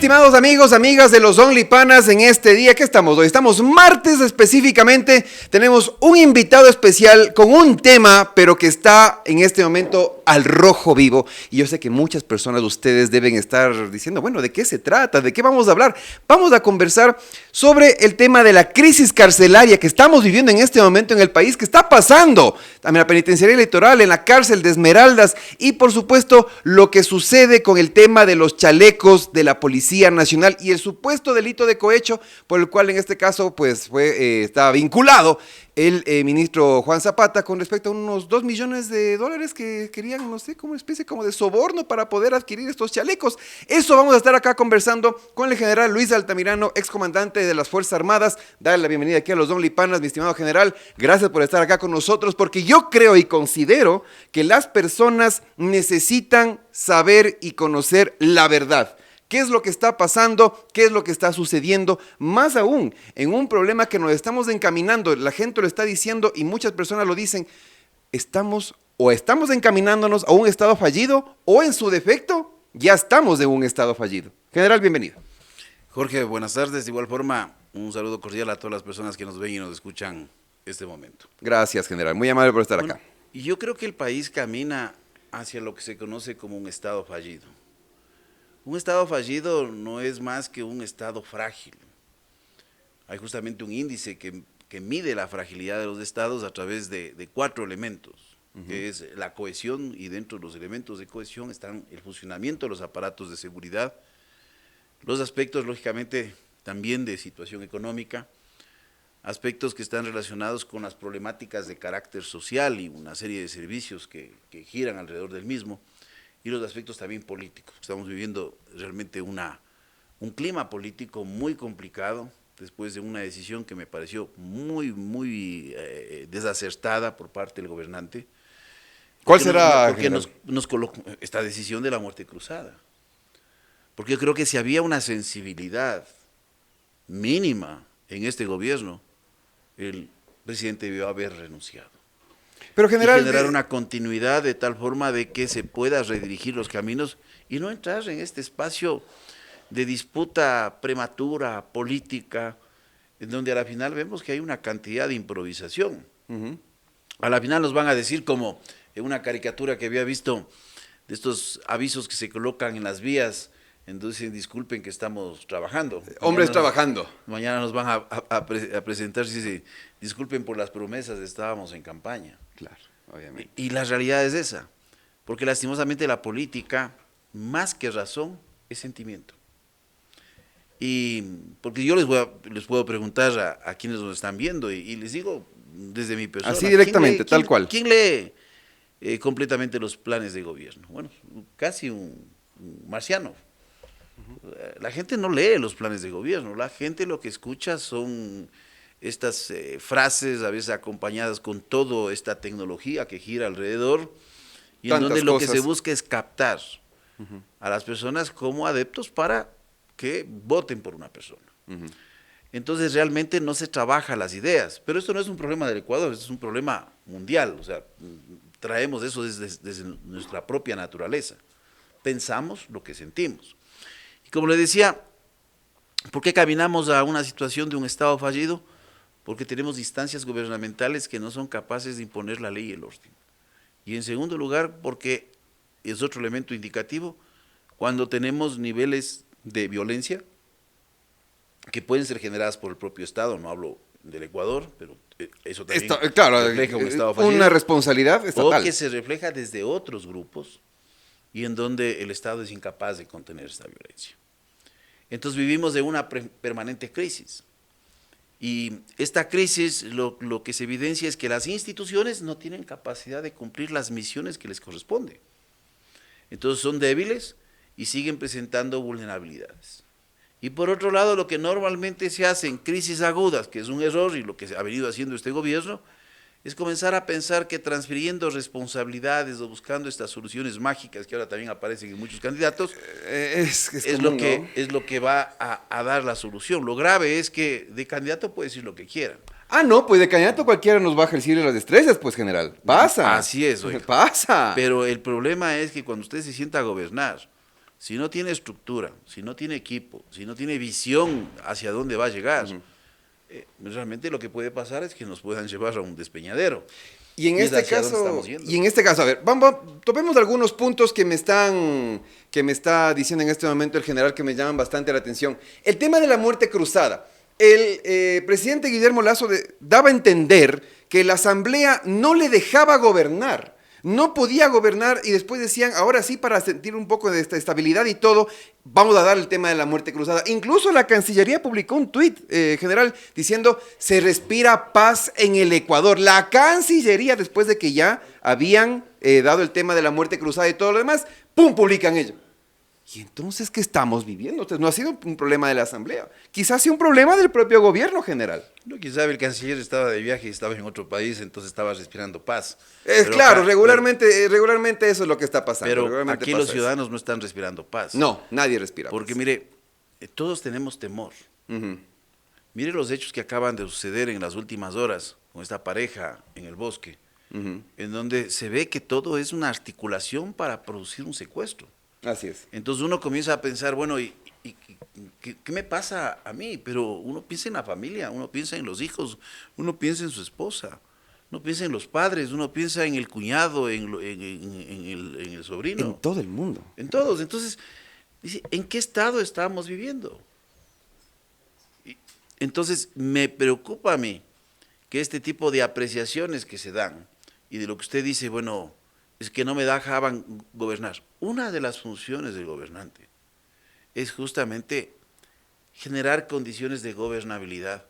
estimados amigos, amigas de los Only Panas, en este día, ¿qué estamos hoy? Estamos martes específicamente, tenemos un invitado especial con un tema, pero que está en este momento al rojo vivo. Y yo sé que muchas personas de ustedes deben estar diciendo, bueno, ¿de qué se trata? ¿De qué vamos a hablar? Vamos a conversar sobre el tema de la crisis carcelaria que estamos viviendo en este momento en el país, que está pasando en la penitenciaría electoral, en la cárcel de Esmeraldas y por supuesto lo que sucede con el tema de los chalecos de la Policía Nacional y el supuesto delito de cohecho por el cual en este caso pues estaba vinculado el ministro Juan Zapata con respecto a unos $2 millones que querían, no sé, como una especie como de soborno para poder adquirir estos chalecos. Eso vamos a estar acá conversando con el general Luis Altamirano, excomandante de las Fuerzas Armadas. Darle la bienvenida aquí a los Only Panas, mi estimado general. Gracias por estar acá con nosotros, porque yo creo y considero que las personas necesitan saber y conocer la verdad. ¿Qué es lo que está pasando? ¿Qué es lo que está sucediendo? Más aún, en un problema que nos estamos encaminando, la gente lo está diciendo y muchas personas lo dicen, estamos encaminándonos a un estado fallido o en su defecto ya estamos en un estado fallido. General, bienvenido. Jorge, buenas tardes. De igual forma, un saludo cordial a todas las personas que nos ven y nos escuchan este momento. Gracias, general. Muy amable por estar acá. Y yo creo que el país camina hacia lo que se conoce como un estado fallido. Un estado fallido no es más que un estado frágil. Hay justamente un índice que mide la fragilidad de los estados a través de 4 elementos, que es la cohesión, y dentro de los elementos de cohesión están el funcionamiento de los aparatos de seguridad, los aspectos, lógicamente, también de situación económica, aspectos que están relacionados con las problemáticas de carácter social y una serie de servicios que giran alrededor del mismo, y los aspectos también políticos. Estamos viviendo realmente un clima político muy complicado, después de una decisión que me pareció muy desacertada por parte del gobernante. ¿Cuál será? Porque nos colocó esta decisión de la muerte cruzada. Porque yo creo que si había una sensibilidad mínima en este gobierno, el presidente debió haber renunciado. Pero general, y generar una continuidad de tal forma de que se pueda redirigir los caminos y no entrar en este espacio de disputa prematura, política, en donde a la final vemos que hay una cantidad de improvisación. A la final nos van a decir, como en una caricatura que había visto, de estos avisos que se colocan en las vías, entonces disculpen que estamos trabajando. Hombres trabajando. Mañana nos van a presentar, si se disculpen por las promesas, estábamos en campaña. Claro, obviamente. Y la realidad es esa, porque lastimosamente la política, más que razón, es sentimiento. Y porque yo les puedo preguntar a quienes nos están viendo y les digo desde mi persona. Así directamente, tal cual. ¿Quién lee completamente los planes de gobierno? Bueno, casi un marciano. La gente no lee los planes de gobierno, la gente lo que escucha son estas frases, a veces acompañadas con toda esta tecnología que gira alrededor, y en donde lo que se busca es captar a las personas como adeptos para que voten por una persona. Entonces realmente no se trabaja las ideas, pero esto no es un problema del Ecuador, es un problema mundial, o sea, traemos eso desde nuestra propia naturaleza, pensamos lo que sentimos. Y como le decía, ¿por qué caminamos a una situación de un Estado fallido? Porque tenemos instancias gubernamentales que no son capaces de imponer la ley y el orden. Y en segundo lugar, porque es otro elemento indicativo, cuando tenemos niveles de violencia que pueden ser generadas por el propio Estado, no hablo del Ecuador, pero eso también refleja un Estado fallido. Una responsabilidad estatal. O que se refleja desde otros grupos y en donde el Estado es incapaz de contener esta violencia. Entonces vivimos de una permanente crisis. Y esta crisis lo que se evidencia es que las instituciones no tienen capacidad de cumplir las misiones que les corresponde. Entonces son débiles y siguen presentando vulnerabilidades. Y por otro lado, lo que normalmente se hace en crisis agudas, que es un error y lo que ha venido haciendo este gobierno, es comenzar a pensar que transfiriendo responsabilidades o buscando estas soluciones mágicas que ahora también aparecen en muchos candidatos, es lo que va a dar la solución. Lo grave es que de candidato puede decir lo que quiera. Ah, no, pues de candidato cualquiera nos baja el cielo y las estrellas, pues, general. Pasa. Así es, oiga. Pasa. Pero el problema es que cuando usted se sienta a gobernar, si no tiene estructura, si no tiene equipo, si no tiene visión hacia dónde va a llegar, realmente lo que puede pasar es que nos puedan llevar a un despeñadero. Y en es este hacia dónde caso, estamos yendo. a ver, topemos algunos puntos que me está diciendo en este momento el general que me llaman bastante la atención. El tema de la muerte cruzada. El presidente Guillermo Lasso daba a entender que la asamblea no le dejaba gobernar. No podía gobernar y después decían, ahora sí, para sentir un poco de esta estabilidad y todo, vamos a dar el tema de la muerte cruzada. Incluso la Cancillería publicó un tuit, general, diciendo, se respira paz en el Ecuador. La Cancillería, después de que ya habían dado el tema de la muerte cruzada y todo lo demás, ¡pum!, publican ello. Y entonces, ¿qué estamos viviendo? Entonces, no ha sido un problema de la Asamblea. Quizás sea un problema del propio gobierno general. No, quizá el canciller estaba de viaje y estaba en otro país, entonces estaba respirando paz. Claro, regularmente eso es lo que está pasando. Pero aquí los ciudadanos no están respirando paz. No, nadie respira porque paz. Mire, todos tenemos temor. Mire los hechos que acaban de suceder en las últimas horas con esta pareja en el bosque, en donde se ve que todo es una articulación para producir un secuestro. Así es. Entonces uno comienza a pensar, bueno, ¿qué me pasa a mí? Pero uno piensa en la familia, uno piensa en los hijos, uno piensa en su esposa, uno piensa en los padres, uno piensa en el cuñado, en el sobrino. En todo el mundo. En todos. Entonces, dice, ¿en qué estado estamos viviendo? Entonces, me preocupa a mí que este tipo de apreciaciones que se dan y de lo que usted dice, bueno, es que no me dejaban gobernar. Una de las funciones del gobernante es justamente generar condiciones de gobernabilidad.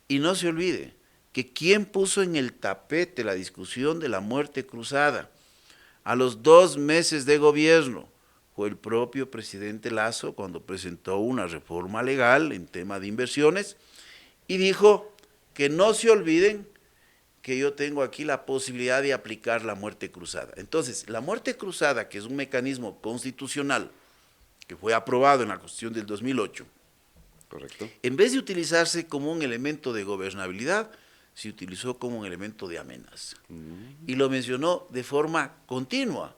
Y no se olvide que quien puso en el tapete la discusión de la muerte cruzada a los 2 meses de gobierno fue el propio presidente Lasso cuando presentó una reforma legal en tema de inversiones y dijo que no se olviden que yo tengo aquí la posibilidad de aplicar la muerte cruzada. Entonces, la muerte cruzada, que es un mecanismo constitucional que fue aprobado en la Constitución del 2008, correcto, en vez de utilizarse como un elemento de gobernabilidad, se utilizó como un elemento de amenaza. Y lo mencionó de forma continua.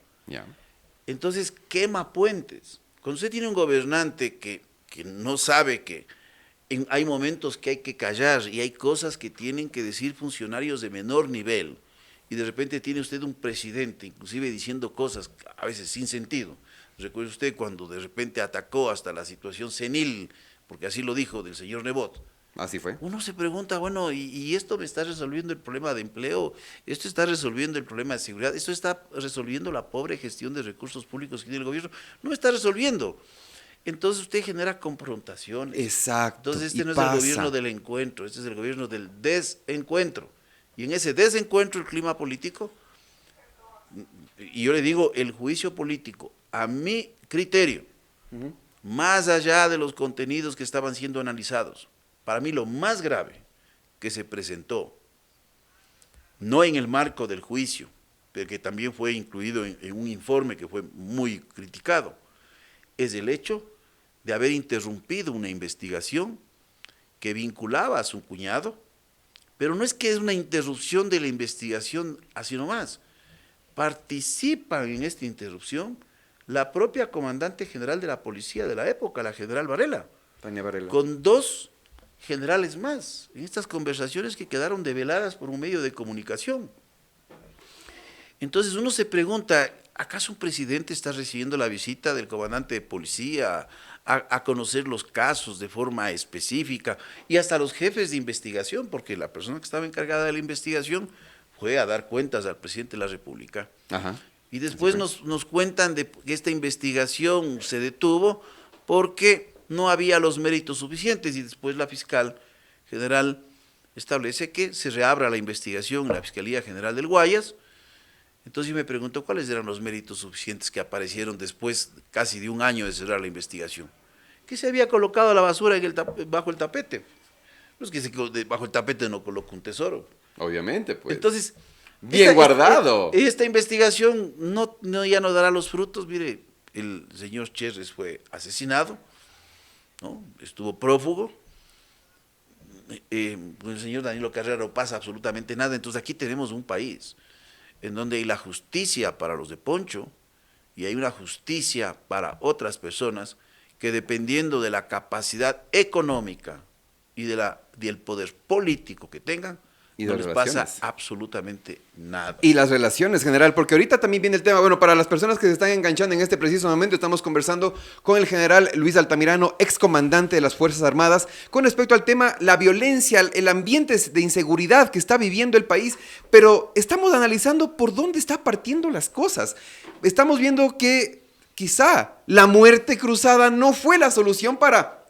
Entonces, quema puentes. Cuando usted tiene un gobernante que no sabe que hay momentos que hay que callar y hay cosas que tienen que decir funcionarios de menor nivel y de repente tiene usted un presidente inclusive diciendo cosas a veces sin sentido. Recuerde usted cuando de repente atacó hasta la situación senil, porque así lo dijo, del señor Nebot. Así fue. Uno se pregunta, bueno, ¿y esto me está resolviendo el problema de empleo? ¿Esto está resolviendo el problema de seguridad? ¿Esto está resolviendo la pobre gestión de recursos públicos que tiene el gobierno? No está resolviendo. Entonces usted genera confrontaciones. Exacto. Entonces este no es el gobierno del encuentro, este es el gobierno del desencuentro. Y en ese desencuentro el clima político, y yo le digo, el juicio político, a mi criterio, más allá de los contenidos que estaban siendo analizados, para mí lo más grave que se presentó, no en el marco del juicio, pero que también fue incluido en un informe que fue muy criticado, es el hecho de haber interrumpido una investigación que vinculaba a su cuñado, pero no es que es una interrupción de la investigación así nomás. Participan en esta interrupción la propia comandante general de la policía de la época, la general Varela, Tania Varela, con 2 generales más, en estas conversaciones que quedaron develadas por un medio de comunicación. Entonces uno se pregunta, ¿acaso un presidente está recibiendo la visita del comandante de policía a conocer los casos de forma específica y hasta los jefes de investigación? Porque la persona que estaba encargada de la investigación fue a dar cuentas al presidente de la República. Y después nos cuentan de que esta investigación se detuvo porque no había los méritos suficientes y después la fiscal general establece que se reabra la investigación en la Fiscalía General del Guayas. Entonces yo me pregunto cuáles eran los méritos suficientes que aparecieron después casi de un año de cerrar la investigación. Que se había colocado la basura bajo el tapete. No es que bajo el tapete no coloca un tesoro. Obviamente, pues. Entonces, bien guardado. Esta investigación ya no dará los frutos. Mire, el señor Cherres fue asesinado, ¿no? Estuvo prófugo. El señor Danilo Carrera no pasa absolutamente nada. Entonces aquí tenemos un país en donde hay la justicia para los de Poncho y hay una justicia para otras personas que dependiendo de la capacidad económica y del poder político que tengan, Y no de les relaciones. pasa absolutamente nada. Y las relaciones, general, porque ahorita también viene el tema, bueno, para las personas que se están enganchando en este preciso momento, estamos conversando con el general Luis Altamirano, excomandante de las Fuerzas Armadas, con respecto al tema, la violencia, el ambiente de inseguridad que está viviendo el país, pero estamos analizando por dónde está partiendo las cosas. Estamos viendo que quizá la muerte cruzada no fue la solución para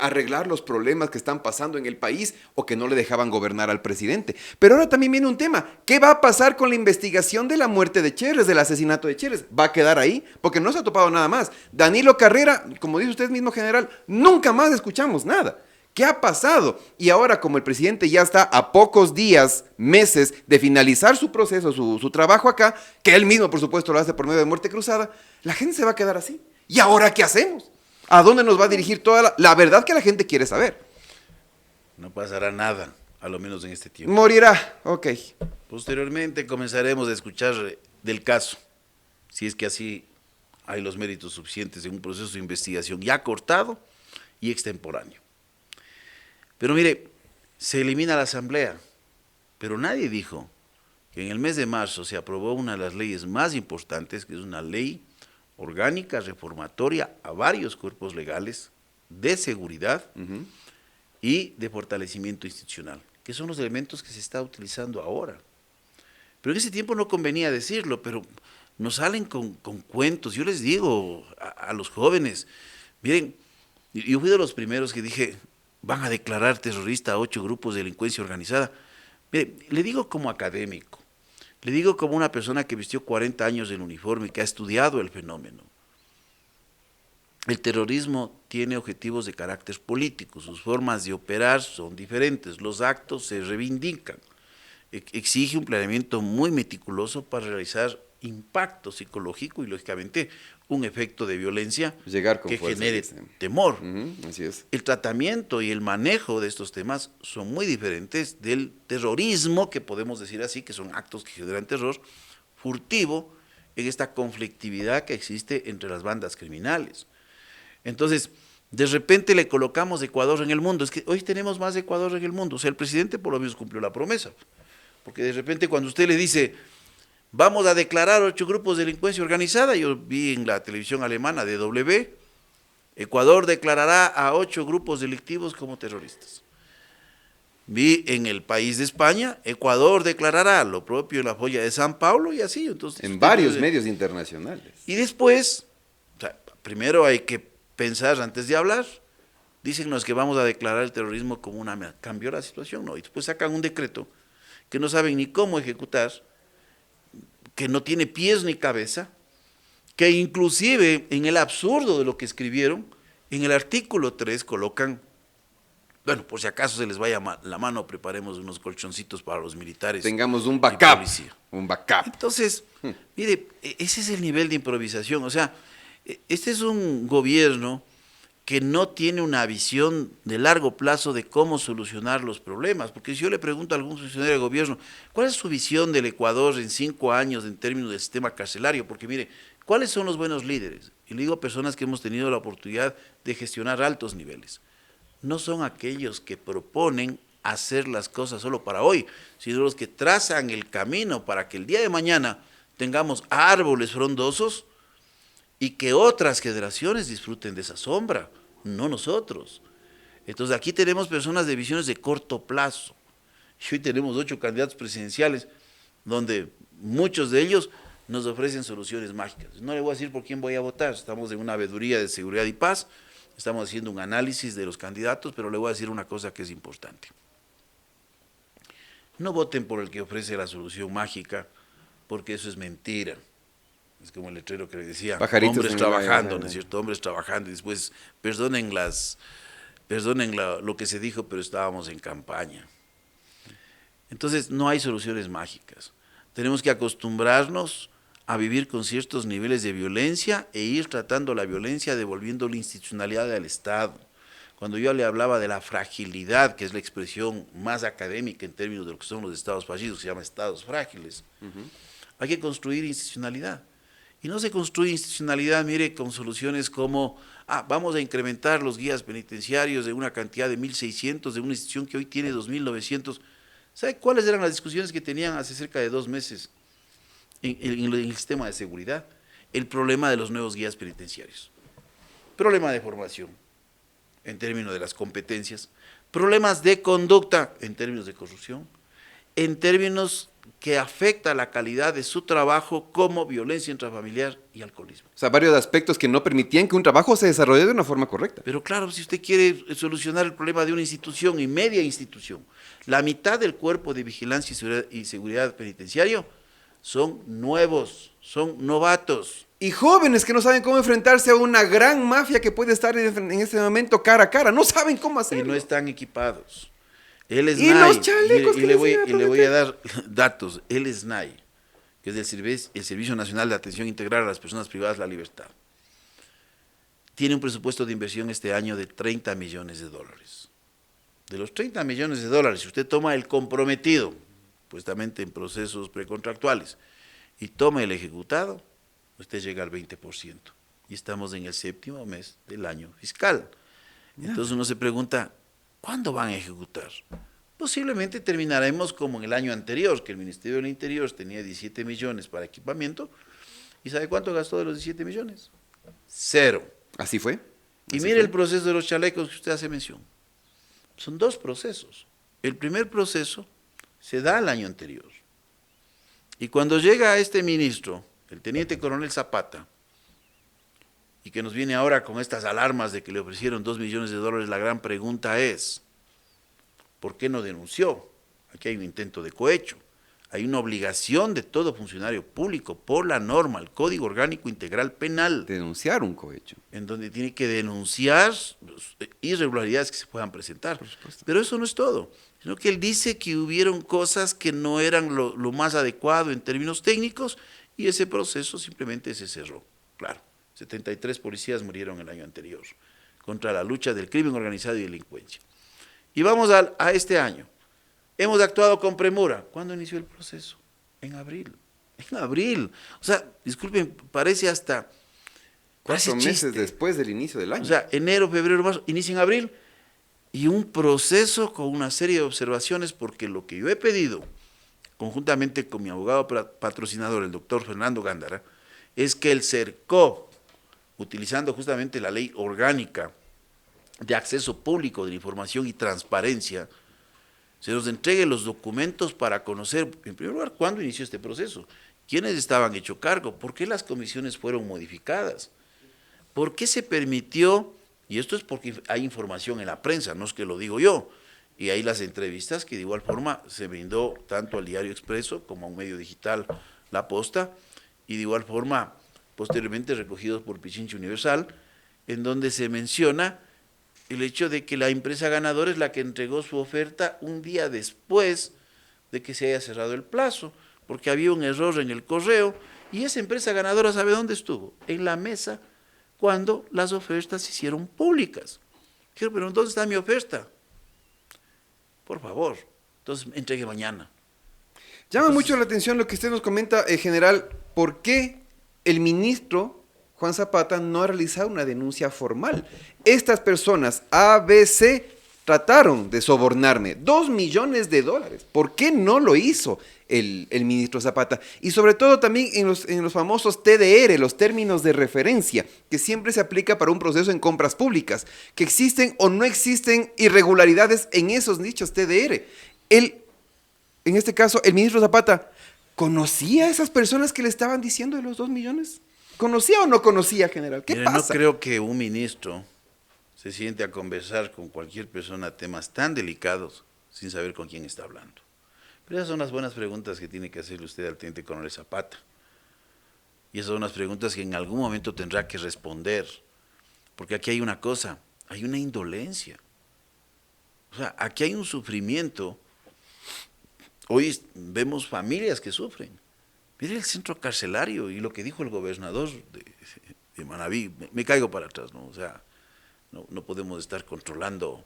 arreglar los problemas que están pasando en el país o que no le dejaban gobernar al presidente. Pero ahora también viene un tema. ¿Qué va a pasar con la investigación de la muerte de Cherres, del asesinato de Cherres? ¿Va a quedar ahí? Porque no se ha topado nada más. Danilo Carrera, como dice usted mismo, general, nunca más escuchamos nada. ¿Qué ha pasado? Y ahora, como el presidente ya está a pocos días, meses de finalizar su proceso, su trabajo acá, que él mismo, por supuesto, lo hace por medio de muerte cruzada, la gente se va a quedar así. ¿Y ahora qué hacemos? ¿A dónde nos va a dirigir toda la verdad que la gente quiere saber? No pasará nada, a lo menos en este tiempo. Morirá, ok. Posteriormente comenzaremos a escuchar del caso, si es que así hay los méritos suficientes en un proceso de investigación ya cortado y extemporáneo. Pero mire, se elimina la asamblea, pero nadie dijo que en el mes de marzo se aprobó una de las leyes más importantes, que es una ley orgánica, reformatoria a varios cuerpos legales de seguridad y de fortalecimiento institucional, que son los elementos que se está utilizando ahora. Pero en ese tiempo no convenía decirlo, pero nos salen con cuentos. Yo les digo a los jóvenes, miren, yo fui de los primeros que dije, van a declarar terrorista a 8 grupos de delincuencia organizada. Mire, le digo como académico, le digo como una persona que vistió 40 años en uniforme, que ha estudiado el fenómeno. El terrorismo tiene objetivos de carácter político, sus formas de operar son diferentes, los actos se reivindican. Exige un planeamiento muy meticuloso para realizar impacto psicológico y, lógicamente, un efecto de violencia Llegar con que fuerza, genere dicen. temor. Así es. El tratamiento y el manejo de estos temas son muy diferentes del terrorismo, que podemos decir así, que son actos que generan terror, furtivo, en esta conflictividad que existe entre las bandas criminales. Entonces, de repente le colocamos Ecuador en el mundo. Es que hoy tenemos más Ecuador en el mundo. O sea, el presidente por lo menos cumplió la promesa. Porque de repente cuando usted le dice, vamos a declarar 8 grupos de delincuencia organizada, yo vi en la televisión alemana DW, Ecuador declarará a 8 grupos delictivos como terroristas. Vi en el país de España, Ecuador declarará lo propio en la Joya de San Pablo y así. Entonces, En varios medios internacionales. y después, o sea, primero hay que pensar antes de hablar. Dicen que vamos a declarar el terrorismo como una... Cambió la situación, no. Y después sacan un decreto que no saben ni cómo ejecutar, que no tiene pies ni cabeza, que inclusive en el absurdo de lo que escribieron, en el artículo 3 colocan, bueno, por si acaso se les vaya la mano, preparemos unos colchoncitos para los militares. Tengamos un y backup. policía. Un backup. Entonces, mire, ese es el nivel de improvisación. O sea, este es un gobierno que no tiene una visión de largo plazo de cómo solucionar los problemas. Porque si yo le pregunto a algún funcionario de gobierno, ¿cuál es su visión del Ecuador en 5 años en términos del sistema carcelario? Porque mire, ¿cuáles son los buenos líderes? Y le digo a personas que hemos tenido la oportunidad de gestionar altos niveles. No son aquellos que proponen hacer las cosas solo para hoy, sino los que trazan el camino para que el día de mañana tengamos árboles frondosos y que otras generaciones disfruten de esa sombra, no nosotros. Entonces aquí tenemos personas de visiones de corto plazo. Y hoy tenemos 8 candidatos presidenciales, donde muchos de ellos nos ofrecen soluciones mágicas. No le voy a decir por quién voy a votar, estamos en una veeduría de seguridad y paz, estamos haciendo un análisis de los candidatos, pero le voy a decir una cosa que es importante. No voten por el que ofrece la solución mágica, porque eso es mentira. Es como el letrero que le decía, Pajaritos hombres en el trabajando, aire. ¿no es cierto? Hombres trabajando, y después, perdonen lo que se dijo, pero estábamos en campaña. Entonces, no hay soluciones mágicas. Tenemos que acostumbrarnos a vivir con ciertos niveles de violencia e ir tratando la violencia devolviendo la institucionalidad al Estado. Cuando yo le hablaba de la fragilidad, que es la expresión más académica en términos de lo que son los estados fallidos, se llama estados frágiles, hay que construir institucionalidad. Y no se construye institucionalidad, mire, con soluciones como, vamos a incrementar los guías penitenciarios de una cantidad de 1.600, de una institución que hoy tiene 2.900. ¿Sabe cuáles eran las discusiones que tenían hace cerca de 2 meses en el sistema de seguridad? El problema de los nuevos guías penitenciarios. Problema de formación, en términos de las competencias. Problemas de conducta, en términos de corrupción. En términos que afecta la calidad de su trabajo, como violencia intrafamiliar y alcoholismo. O sea, varios aspectos que no permitían que un trabajo se desarrolle de una forma correcta. Pero claro, si usted quiere solucionar el problema de una institución y media institución, la mitad del cuerpo de vigilancia y seguridad penitenciario son nuevos, son novatos. Y jóvenes que no saben cómo enfrentarse a una gran mafia que puede estar en este momento cara a cara. No saben cómo hacerlo. Y no están equipados. El SNAI, y los chalecos y le voy a dar datos. El SNAI, que es el Servicio Nacional de Atención Integral a las Personas Privadas de la Libertad, tiene un presupuesto de inversión este año de 30 millones de dólares. De los 30 millones de dólares, si usted toma el comprometido, supuestamente en procesos precontractuales, y toma el ejecutado, usted llega al 20%. Y estamos en el 7º mes del año fiscal. Entonces uno se pregunta, ¿cuándo van a ejecutar? Posiblemente terminaremos como en el año anterior, que el Ministerio del Interior tenía 17 millones para equipamiento, ¿y sabe cuánto gastó de los 17 millones? 0. ¿Así fue? Y mire el proceso de los chalecos que usted hace mención. Son 2 procesos. El primer proceso se da el año anterior. Y cuando llega este ministro, el teniente coronel Zapata, y que nos viene ahora con estas alarmas de que le ofrecieron 2 millones de dólares, la gran pregunta es, ¿por qué no denunció? Aquí hay un intento de cohecho. Hay una obligación de todo funcionario público por la norma, el Código Orgánico Integral Penal. Denunciar un cohecho. En donde tiene que denunciar irregularidades que se puedan presentar. Pero eso no es todo, sino que él dice que hubieron cosas que no eran lo más adecuado en términos técnicos y ese proceso simplemente se cerró. Claro, 73 policías murieron el año anterior contra la lucha del crimen organizado y delincuencia. Y vamos a este año. Hemos actuado con premura. ¿Cuándo inició el proceso? En abril. En abril. O sea, disculpen, parece hasta... 4 meses después del inicio del año. O sea, enero, febrero, marzo, inicia en abril. Y un proceso con una serie de observaciones, porque lo que yo he pedido, conjuntamente con mi abogado patrocinador, el doctor Fernando Gándara, es que el CERCO, utilizando justamente la ley orgánica de acceso público de la información y transparencia, se nos entregue los documentos para conocer, en primer lugar, cuándo inició este proceso, quiénes estaban hecho cargo, por qué las comisiones fueron modificadas, por qué se permitió, y esto es porque hay información en la prensa, no es que lo digo yo, y hay las entrevistas que de igual forma se brindó tanto al Diario Expreso como a un medio digital, La Posta, y de igual forma posteriormente recogidos por Pichincha Universal, en donde se menciona el hecho de que la empresa ganadora es la que entregó su oferta un día después de que se haya cerrado el plazo, porque había un error en el correo, y esa empresa ganadora, ¿sabe dónde estuvo? En la mesa cuando las ofertas se hicieron públicas. Dijeron, pero ¿dónde está mi oferta? Por favor, entonces entregue mañana. Llama mucho la atención lo que usted nos comenta, general, ¿por qué el ministro Juan Zapata no ha realizado una denuncia formal? Estas personas, A, B, C, trataron de sobornarme. 2 millones de dólares. ¿Por qué no lo hizo el ministro Zapata? Y sobre todo también en los famosos TDR, los términos de referencia, que siempre se aplica para un proceso en compras públicas, que existen o no existen irregularidades en esos dichos TDR. En este caso, el ministro Zapata, ¿conocía a esas personas que le estaban diciendo de los 2 millones? ¿Conocía o no conocía, general? ¿Qué pasa? No creo que un ministro se siente a conversar con cualquier persona temas tan delicados sin saber con quién está hablando. Pero esas son las buenas preguntas que tiene que hacerle usted al teniente coronel Zapata. Y esas son las preguntas que en algún momento tendrá que responder. Porque aquí hay una cosa, hay una indolencia. O sea, aquí hay un sufrimiento. Hoy vemos familias que sufren. Mire el centro carcelario y lo que dijo el gobernador de Manabí, me caigo para atrás, ¿no? O sea, no podemos estar controlando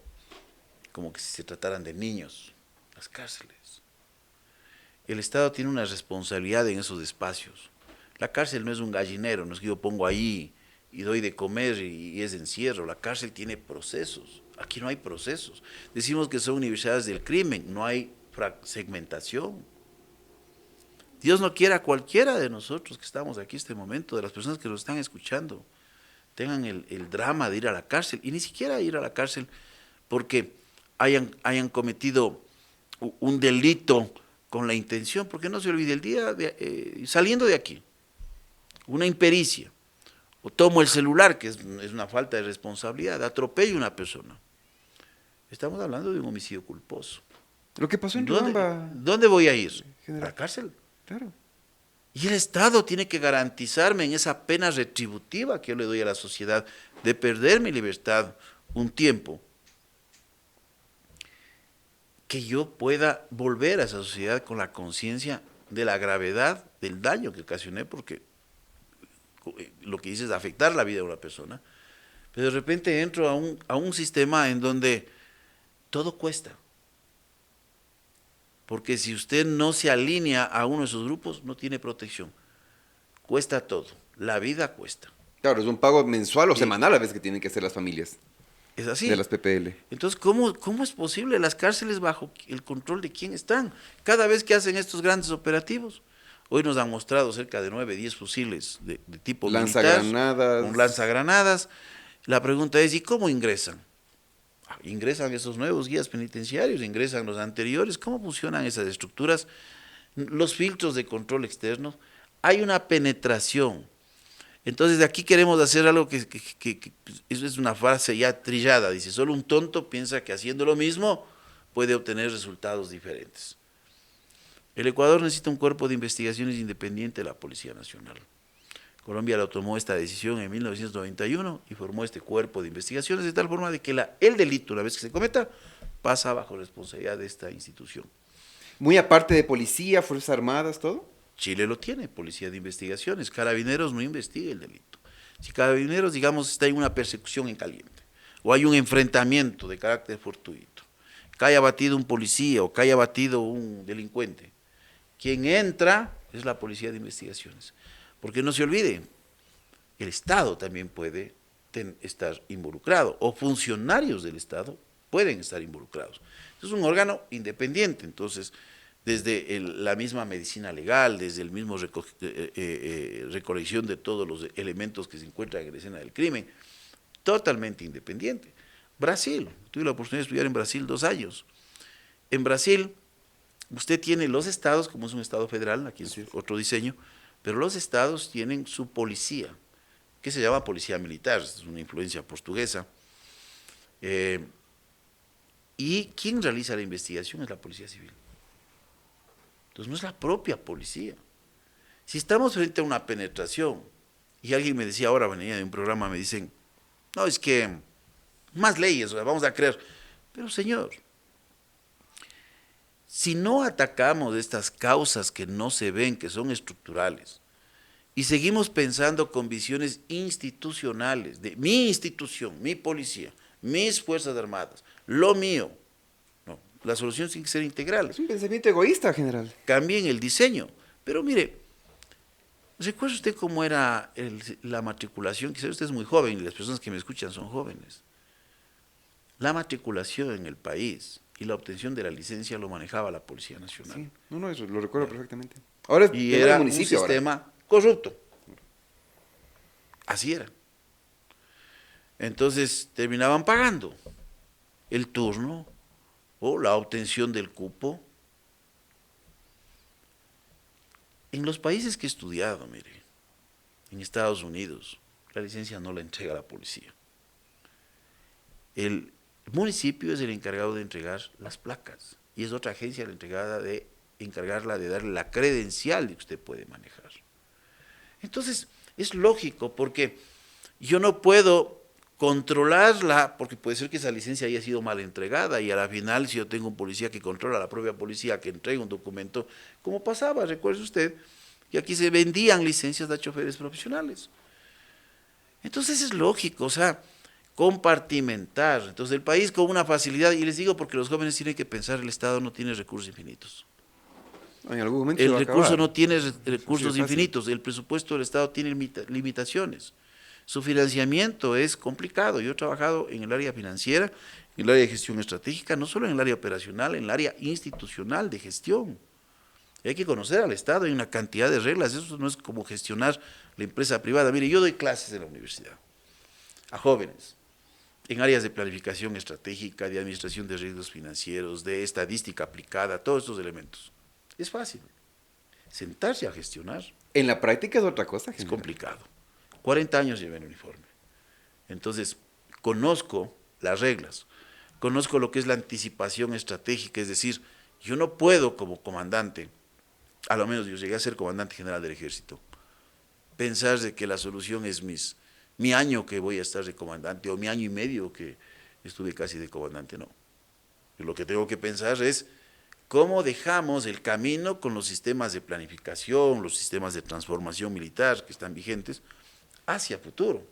como que si se trataran de niños las cárceles. El Estado tiene una responsabilidad en esos espacios. La cárcel no es un gallinero, no es que yo pongo ahí y doy de comer y es encierro. La cárcel tiene procesos. Aquí no hay procesos. Decimos que son universidades del crimen, no hay segmentación. Dios no quiera a cualquiera de nosotros que estamos aquí en este momento, de las personas que nos están escuchando, tengan el drama de ir a la cárcel, y ni siquiera ir a la cárcel porque hayan cometido un delito con la intención, porque no se olvide, el día saliendo de aquí, una impericia, o tomo el celular, que es una falta de responsabilidad, atropello a una persona. Estamos hablando de un homicidio culposo. Lo que pasó en Riobamba. ¿Dónde voy a ir? General. A la cárcel. Claro. Y el Estado tiene que garantizarme en esa pena retributiva que yo le doy a la sociedad de perder mi libertad un tiempo, que yo pueda volver a esa sociedad con la conciencia de la gravedad del daño que ocasioné, porque lo que dice es afectar la vida de una persona, pero de repente entro a un sistema en donde todo cuesta. Porque si usted no se alinea a uno de esos grupos, no tiene protección. Cuesta todo, la vida cuesta. Claro, es un pago mensual o semanal a veces que tienen que hacer las familias Es así. de las PPL. Entonces, ¿cómo es posible las cárceles bajo el control de quién están? Cada vez que hacen estos grandes operativos, hoy nos han mostrado cerca de 9, 10 fusiles de tipo Lanzagranadas. militar, con lanzagranadas. La pregunta es, ¿y cómo ingresan? Ingresan esos nuevos guías penitenciarios, ingresan los anteriores. ¿Cómo funcionan esas estructuras? Los filtros de control externo. Hay una penetración. Entonces, de aquí queremos hacer algo que eso es una frase ya trillada. Dice, solo un tonto piensa que haciendo lo mismo puede obtener resultados diferentes. El Ecuador necesita un cuerpo de investigaciones independiente de la Policía Nacional. Colombia lo tomó esta decisión en 1991 y formó este cuerpo de investigaciones de tal forma de que el delito, una vez que se cometa, pasa bajo responsabilidad de esta institución. Muy aparte de policía, Fuerzas Armadas, todo. Chile lo tiene, Policía de Investigaciones. Carabineros no investiga el delito. Si Carabineros, digamos, está en una persecución en caliente, o hay un enfrentamiento de carácter fortuito, que haya batido un policía o que haya batido un delincuente, quien entra es la Policía de Investigaciones. Porque no se olvide, el Estado también puede estar involucrado, o funcionarios del Estado pueden estar involucrados. Es un órgano independiente, entonces, desde la misma medicina legal, desde el mismo recolección de todos los elementos que se encuentran en la escena del crimen, totalmente independiente. Brasil, tuve la oportunidad de estudiar en Brasil 2 años. En Brasil, usted tiene los estados, como es un estado federal, aquí es otro diseño, pero los estados tienen su policía, que se llama policía militar, es una influencia portuguesa. Y quien realiza la investigación es la policía civil. Entonces no es la propia policía. Si estamos frente a una penetración, y alguien me decía ahora, venía de un programa, me dicen, no, es que más leyes, vamos a creer. Pero señor, si no atacamos estas causas que no se ven, que son estructurales, y seguimos pensando con visiones institucionales, de mi institución, mi policía, mis Fuerzas Armadas, lo mío, no, la solución tiene que ser integral. Es un pensamiento egoísta, general. Cambien el diseño. Pero mire, ¿recuerda usted cómo era la matriculación? Quizás usted es muy joven y las personas que me escuchan son jóvenes. La matriculación en el país y la obtención de la licencia lo manejaba la Policía Nacional. Sí, no, eso lo recuerdo perfectamente. Ahora Y era un municipio sistema corrupto. Así era. Entonces terminaban pagando el turno o la obtención del cupo. En los países que he estudiado, mire, en Estados Unidos, la licencia no la entrega la policía. El municipio es el encargado de entregar las placas y es otra agencia la encargarla de darle la credencial de que usted puede manejar. Entonces, es lógico porque yo no puedo controlarla, porque puede ser que esa licencia haya sido mal entregada y a la final si yo tengo un policía que controla a la propia policía que entrega un documento, como pasaba, recuerde usted, que aquí se vendían licencias de choferes profesionales. Entonces es lógico, o sea, compartimentar. Entonces el país con una facilidad, y les digo porque los jóvenes tienen que pensar, el Estado no tiene recursos infinitos. En algún momento se El va a recurso acabar. no tiene Así recursos de fácil. infinitos, el presupuesto del Estado tiene limitaciones. Su financiamiento es complicado. Yo he trabajado en el área financiera, en el área de gestión estratégica, no solo en el área operacional, en el área institucional de gestión. Hay que conocer al Estado, hay una cantidad de reglas, eso no es como gestionar la empresa privada. Mire, yo doy clases en la universidad a jóvenes en áreas de planificación estratégica, de administración de riesgos financieros, de estadística aplicada, todos estos elementos. Es fácil. Sentarse a gestionar En la práctica es otra cosa, es general. complicado. 40 años llevé en uniforme. Entonces, conozco las reglas, conozco lo que es la anticipación estratégica, es decir, yo no puedo como comandante, a lo menos yo llegué a ser comandante general del ejército, pensar de que la solución es mi año que voy a estar de comandante o mi año y medio que estuve casi de comandante, no. Yo lo que tengo que pensar es cómo dejamos el camino con los sistemas de planificación, los sistemas de transformación militar que están vigentes hacia futuro.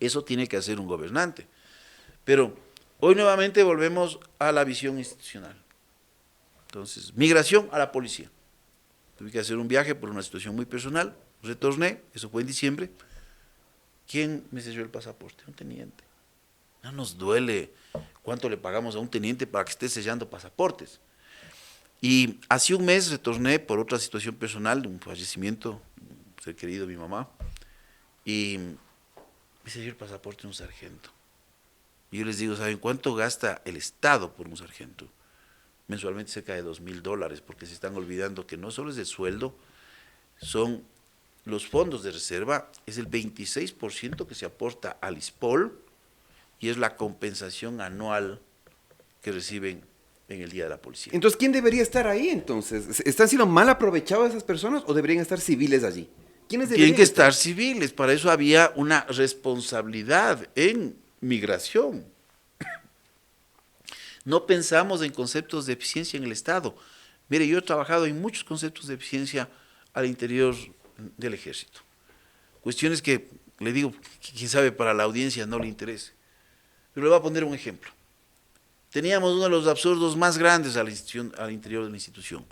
Eso tiene que hacer un gobernante. Pero hoy nuevamente volvemos a la visión institucional. Entonces, migración a la policía. Tuve que hacer un viaje por una situación muy personal, retorné, eso fue en diciembre. ¿Quién me selló el pasaporte? Un teniente. No nos duele cuánto le pagamos a un teniente para que esté sellando pasaportes. Y hace un mes retorné por otra situación personal, de un fallecimiento, un ser querido de mi mamá, y me selló el pasaporte un sargento. Y yo les digo, ¿saben cuánto gasta el Estado por un sargento? Mensualmente cerca de $2,000, porque se están olvidando que no solo es el sueldo, son los fondos de reserva, es el 26% que se aporta al ISPOL y es la compensación anual que reciben en el Día de la Policía. Entonces, ¿quién debería estar ahí entonces? ¿Están siendo mal aprovechadas esas personas o deberían estar civiles allí? ¿Quiénes Tienen deberían que estar civiles, para eso había una responsabilidad en migración. No pensamos en conceptos de eficiencia en el Estado. Mire, yo he trabajado en muchos conceptos de eficiencia al interior del ejército. Cuestiones que, le digo, quién sabe para la audiencia no le interese. Pero le voy a poner un ejemplo. Teníamos uno de los absurdos más grandes al interior de la institución.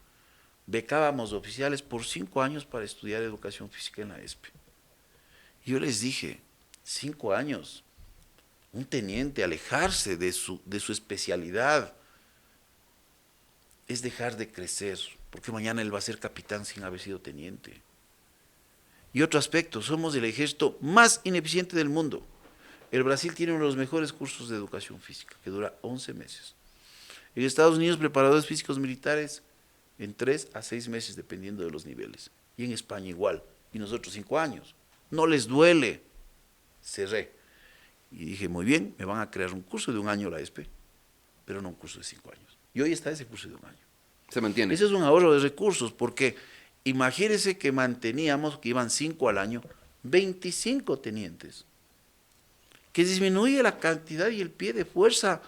Becábamos oficiales por 5 años para estudiar educación física en la ESPE. Y yo les dije, 5 años, un teniente alejarse de su especialidad es dejar de crecer, porque mañana él va a ser capitán sin haber sido teniente. Y otro aspecto, somos el ejército más ineficiente del mundo. El Brasil tiene uno de los mejores cursos de educación física, que dura 11 meses. En Estados Unidos, preparadores físicos militares en 3 a 6 meses, dependiendo de los niveles. Y en España igual. Y nosotros 5 años. No les duele. Cerré. Y dije, muy bien, me van a crear un curso de 1 año la ESPE, pero no un curso de 5 años. Y hoy está ese curso de 1 año. Se mantiene. Ese es un ahorro de recursos, porque imagínense que manteníamos, que iban 5 al año, 25 tenientes, que disminuye la cantidad y el pie de fuerza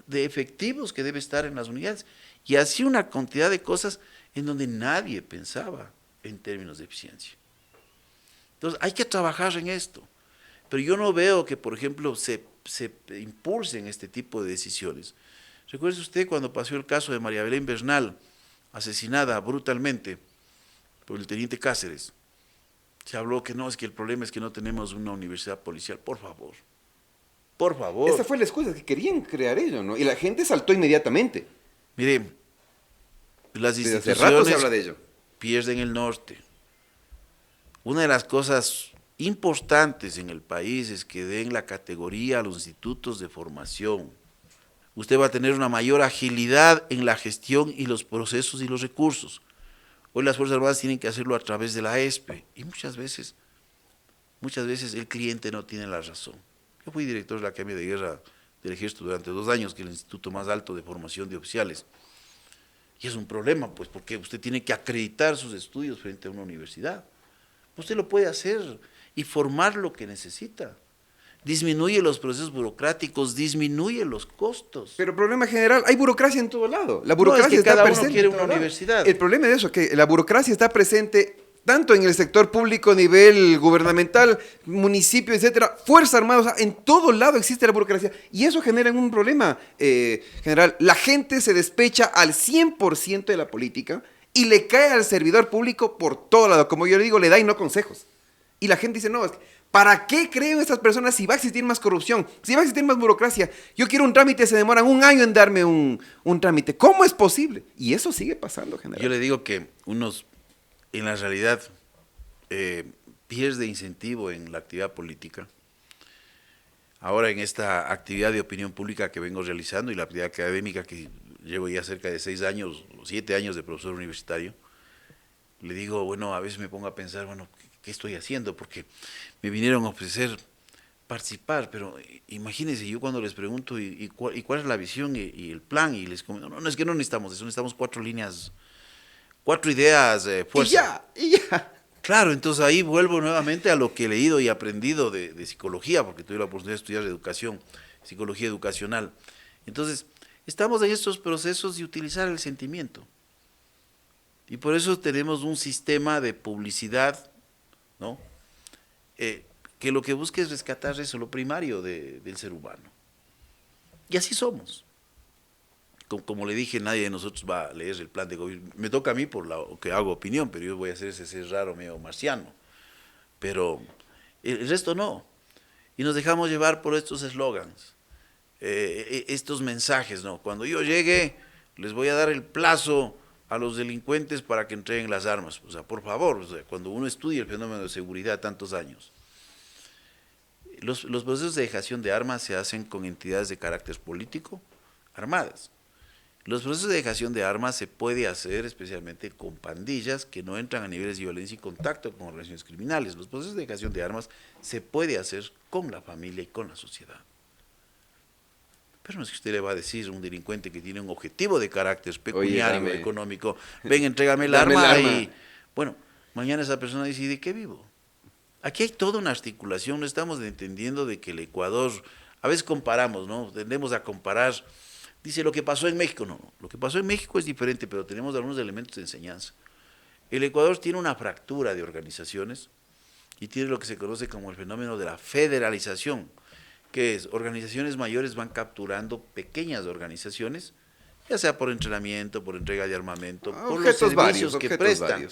de efectivos que debe estar en las unidades, y así una cantidad de cosas en donde nadie pensaba en términos de eficiencia. Entonces hay que trabajar en esto, pero yo no veo que, por ejemplo, se impulsen este tipo de decisiones. Recuerde usted cuando pasó el caso de María Belén Bernal, asesinada brutalmente por el teniente Cáceres. Se habló que no, es que el problema es que no tenemos una universidad policial. Por favor, por favor. Esa fue la excusa, que querían crear ello, ¿no? Y la gente saltó inmediatamente. Mire, las Desde hace rato se instituciones habla de ello. pierden el norte. Una de las cosas importantes en el país es que den la categoría a los institutos de formación. Usted va a tener una mayor agilidad en la gestión y los procesos y los recursos. Hoy las Fuerzas Armadas tienen que hacerlo a través de la ESPE y muchas veces el cliente no tiene la razón. Yo fui director de la Academia de Guerra del Ejército durante 2 años, que es el instituto más alto de formación de oficiales. Y es un problema, pues, porque usted tiene que acreditar sus estudios frente a una universidad. Usted lo puede hacer y formar lo que necesita. Disminuye los procesos burocráticos, disminuye los costos. Pero problema general, hay burocracia en todo lado. La No, burocracia es que está cada uno presente quiere en todo una lado. universidad. El problema es eso, que la burocracia está presente tanto en el sector público a nivel gubernamental, municipio, etcétera, Fuerzas Armadas, o sea, en todo lado existe la burocracia y eso genera un problema general. La gente se despecha al 100% de la política y le cae al servidor público por todo lado. Como yo le digo, le da y no consejos. Y la gente dice, no, es que, ¿para qué creo en estas personas si va a existir más corrupción? Si va a existir más burocracia. Yo quiero un trámite, se demoran 1 año en darme un trámite. ¿Cómo es posible? Y eso sigue pasando, general. Yo le digo que unos, en la realidad, pierde incentivo en la actividad política. Ahora en esta actividad de opinión pública que vengo realizando y la actividad académica que llevo ya cerca de 6 años, 7 años de profesor universitario, le digo, bueno, a veces me pongo a pensar, bueno, ¿qué estoy haciendo? Porque me vinieron a ofrecer participar, pero imagínense, yo cuando les pregunto, ¿y cuál es la visión y el plan? Y les comento, no, es que no necesitamos eso, necesitamos 4 líneas, 4 ideas, fuerza. Y ya. Claro, entonces ahí vuelvo nuevamente a lo que he leído y aprendido de psicología, porque tuve la oportunidad de estudiar educación, psicología educacional. Entonces, estamos en estos procesos de utilizar el sentimiento. Y por eso tenemos un sistema de publicidad, ¿no? Que lo que busca es rescatar eso, lo primario del ser humano. Y así somos. Como le dije, nadie de nosotros va a leer el plan de gobierno. Me toca a mí por lo que hago opinión, pero yo voy a hacer ese ser raro, medio marciano. Pero el resto no. Y nos dejamos llevar por estos eslogans, estos mensajes, ¿no? Cuando yo llegue, les voy a dar el plazo a los delincuentes para que entreguen las armas. O sea, por favor, o sea, cuando uno estudia el fenómeno de seguridad tantos años, los procesos de dejación de armas se hacen con entidades de carácter político armadas. Los procesos de dejación de armas se puede hacer especialmente con pandillas que no entran a niveles de violencia y contacto con organizaciones criminales. Los procesos de dejación de armas se puede hacer con la familia y con la sociedad. Pero no es que usted le va a decir a un delincuente que tiene un objetivo de carácter pecuniario, económico, ven, entrégame el arma y... Bueno, mañana esa persona dice, ¿y de qué vivo? Aquí hay toda una articulación, no estamos entendiendo de que el Ecuador, a veces comparamos, ¿no? Tendemos a comparar, dice lo que pasó en México, no, lo que pasó en México es diferente, pero tenemos algunos elementos de enseñanza. El Ecuador tiene una fractura de organizaciones y tiene lo que se conoce como el fenómeno de la federalización, que es organizaciones mayores van capturando pequeñas organizaciones, ya sea por entrenamiento, por entrega de armamento, por los servicios que prestan.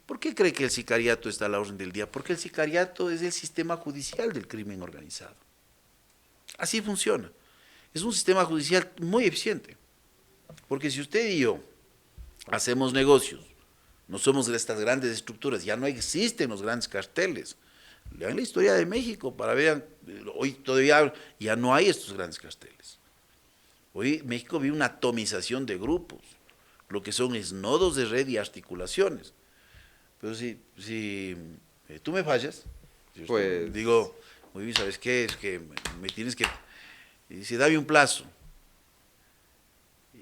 ¿Por qué cree que el sicariato está a la orden del día? Porque el sicariato es el sistema judicial del crimen organizado. Así funciona. Es un sistema judicial muy eficiente. Porque si usted y yo hacemos negocios, no somos de estas grandes estructuras, ya no existen los grandes carteles. Lean la historia de México para ver, hoy todavía ya no hay estos grandes carteles. Hoy México vive una atomización de grupos, lo que son nodos de red y articulaciones. Pero si tú me fallas, pues digo, muy bien, ¿sabes qué? Es que me tienes que... Y dice, dame un plazo.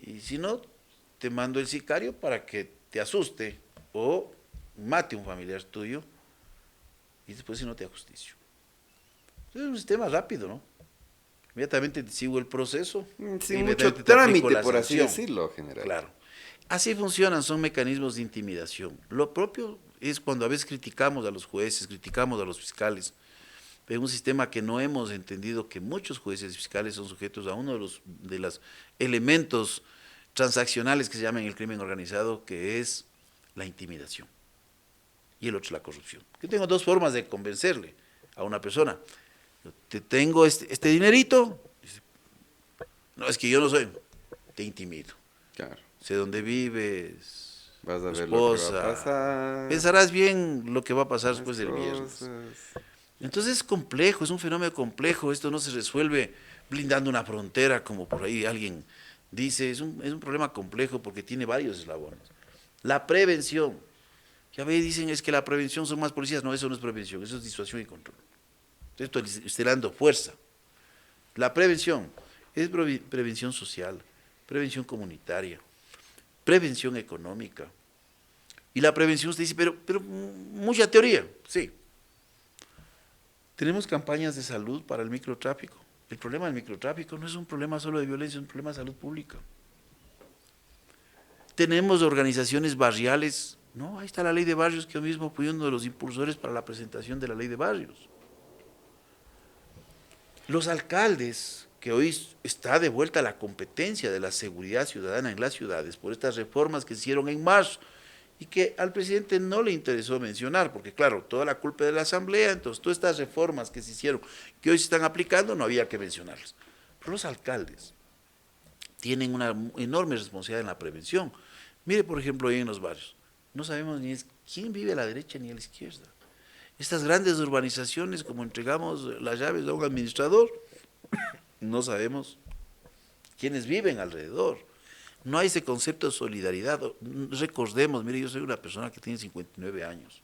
Y si no, te mando el sicario para que te asuste o mate a un familiar tuyo y después si no te hago justicia. Es un sistema rápido, ¿no? Inmediatamente te sigo el proceso. Sin mucho trámite, por así decirlo, general. Claro. Así funcionan, son mecanismos de intimidación. Lo propio es cuando a veces criticamos a los jueces, criticamos a los fiscales, en un sistema que no hemos entendido que muchos jueces y fiscales son sujetos a uno de los elementos transaccionales que se llaman el crimen organizado, que es la intimidación. Y el otro es la corrupción. Yo tengo 2 formas de convencerle a una persona. Te tengo este dinerito. Dice, no, es que yo no soy. Te intimido. Claro. Sé dónde vives. Vas a ver esposa, lo que va a pasar. Pensarás bien lo que va a pasar después del viernes. Entonces es complejo, es un fenómeno complejo. Esto no se resuelve blindando una frontera, como por ahí alguien dice. Es un problema complejo porque tiene varios eslabones. La prevención. Ya ve, dicen es que la prevención son más policías. No, eso no es prevención, eso es disuasión y control. Esto estoy dando fuerza. La prevención es prevención social, prevención comunitaria, prevención económica. Y la prevención, usted dice, pero mucha teoría, sí. Tenemos campañas de salud para el microtráfico. El problema del microtráfico no es un problema solo de violencia, es un problema de salud pública. Tenemos organizaciones barriales. No, ahí está la ley de barrios, que yo mismo fui uno de los impulsores para la presentación de la ley de barrios. Los alcaldes, que hoy está de vuelta la competencia de la seguridad ciudadana en las ciudades, por estas reformas que se hicieron en marzo y que al presidente no le interesó mencionar, porque claro, toda la culpa de la Asamblea, entonces todas estas reformas que se hicieron, que hoy se están aplicando, no había que mencionarlas. Pero los alcaldes tienen una enorme responsabilidad en la prevención. Mire, por ejemplo, ahí en los barrios, no sabemos ni quién vive a la derecha ni a la izquierda. Estas grandes urbanizaciones, como entregamos las llaves a un administrador, no sabemos quiénes viven alrededor. No hay ese concepto de solidaridad. Recordemos, mire, yo soy una persona que tiene 59 años.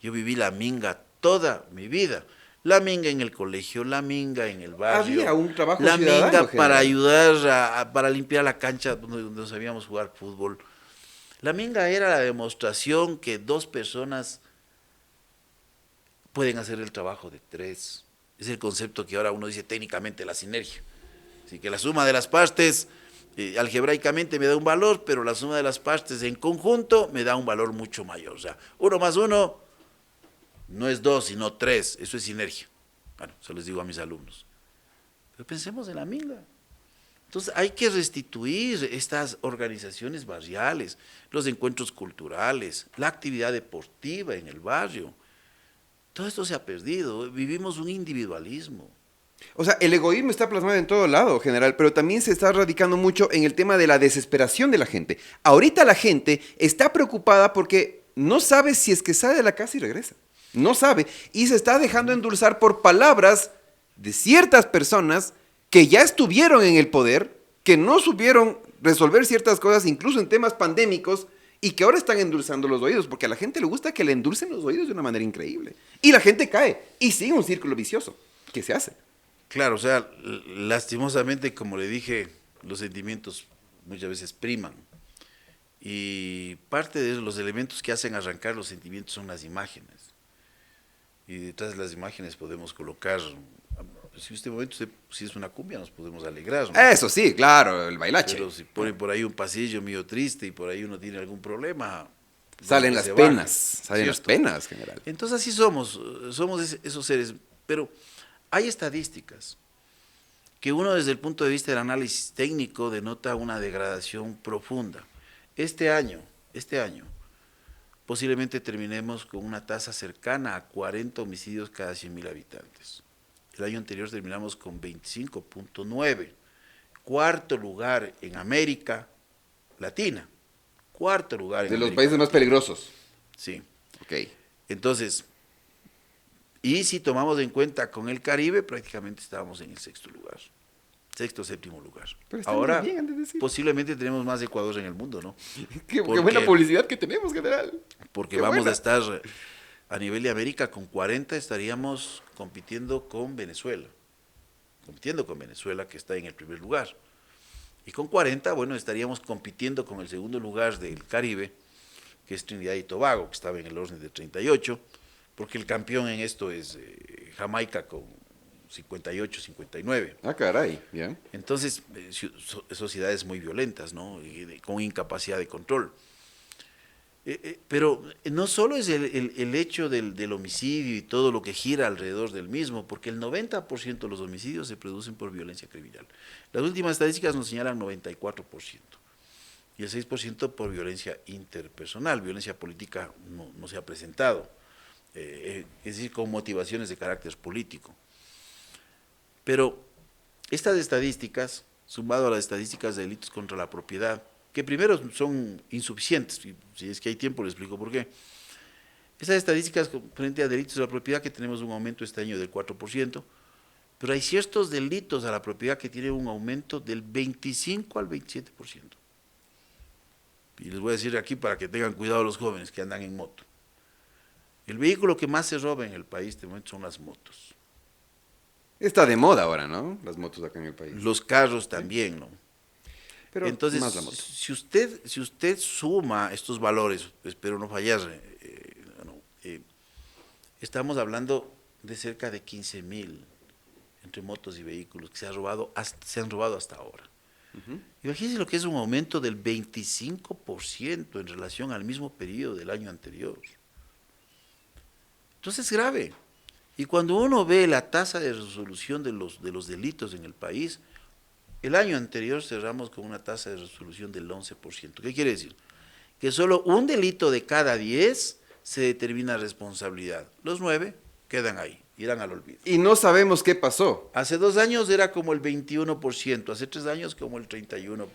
Yo viví la minga toda mi vida. La minga en el colegio, la minga en el barrio. Había un trabajo la ciudadano, minga para general. ayudar, para limpiar la cancha donde sabíamos jugar fútbol. La minga era la demostración que dos personas pueden hacer el trabajo de tres. Es el concepto que ahora uno dice técnicamente la sinergia. Así que la suma de las partes, algebraicamente me da un valor, pero la suma de las partes en conjunto me da un valor mucho mayor. O sea, 1 más 1 no es 2, sino 3. Eso es sinergia. Bueno, eso les digo a mis alumnos. Pero pensemos en la minga. Entonces hay que restituir estas organizaciones barriales, los encuentros culturales, la actividad deportiva en el barrio. Todo esto se ha perdido, vivimos un individualismo. O sea, el egoísmo está plasmado en todo lado, general, pero también se está radicando mucho en el tema de la desesperación de la gente. Ahorita la gente está preocupada porque no sabe si es que sale de la casa y regresa. No sabe. Y se está dejando endulzar por palabras de ciertas personas que ya estuvieron en el poder, que no supieron resolver ciertas cosas, incluso en temas pandémicos, y que ahora están endulzando los oídos, porque a la gente le gusta que le endulcen los oídos de una manera increíble. Y la gente cae, y sigue un círculo vicioso. ¿Qué se hace? Claro, o sea, lastimosamente, como le dije, los sentimientos muchas veces priman. Y parte de los elementos que hacen arrancar los sentimientos son las imágenes. Y detrás de las imágenes podemos colocar, si este momento si es una cumbia, nos podemos alegrar, ¿no? Eso sí, claro, el bailache. Pero si ponen por ahí un pasillo mío triste y por ahí uno tiene algún problema, Salen que las se penas, baje, salen las ¿cierto? penas, general. Entonces así somos esos seres. Pero hay estadísticas que uno desde el punto de vista del análisis técnico denota una degradación profunda. Este año, posiblemente terminemos con una tasa cercana a 40 homicidios cada 100.000 habitantes. El año anterior terminamos con 25.9, cuarto lugar en América Latina, cuarto lugar en De los América países más Latina. peligrosos. Sí. Ok. Entonces, y si tomamos en cuenta con el Caribe, prácticamente estábamos en el sexto lugar, sexto o séptimo lugar. Pero estamos Ahora, bien, han de decir. posiblemente tenemos más Ecuador en el mundo, ¿no? Qué ¿Por buena qué? publicidad que tenemos, general. Porque Qué vamos buena. a estar a nivel de América con 40, estaríamos compitiendo con Venezuela, que está en el primer lugar. Y con 40, bueno, estaríamos compitiendo con el segundo lugar del Caribe, que es Trinidad y Tobago, que estaba en el orden de 38, porque el campeón en esto es Jamaica con 58, 59. Ah, caray, ya. Entonces, sociedades muy violentas, ¿no? Con incapacidad de control. Pero no solo es el hecho del homicidio y todo lo que gira alrededor del mismo, porque el 90% de los homicidios se producen por violencia criminal. Las últimas estadísticas nos señalan 94%, y el 6% por violencia interpersonal. Violencia política no se ha presentado, es decir, con motivaciones de carácter político. Pero estas estadísticas, sumado a las estadísticas de delitos contra la propiedad, que primero son insuficientes, si es que hay tiempo les explico por qué. Estas estadísticas frente a delitos a la propiedad, que tenemos un aumento este año del 4%, pero hay ciertos delitos a la propiedad que tienen un aumento del 25 al 27%. Y les voy a decir aquí para que tengan cuidado los jóvenes que andan en moto. El vehículo que más se roba en el país de momento son las motos. Está de moda ahora, ¿no? Las motos acá en el país. Los carros también, ¿no? Pero Entonces, más la moto. si usted suma estos valores, espero no fallar, estamos hablando de cerca de 15.000 entre motos y vehículos que se han robado hasta ahora. Imagínense lo que es un aumento del 25% en relación al mismo periodo del año anterior. Entonces es grave. Y cuando uno ve la tasa de resolución de los delitos en el país, el año anterior cerramos con una tasa de resolución del 11%. ¿Qué quiere decir? que solo un delito de cada 10 se determina responsabilidad. Los 9 quedan ahí, irán al olvido. Y no sabemos qué pasó. Hace 2 años era como el 21%, hace 3 años como el 31%.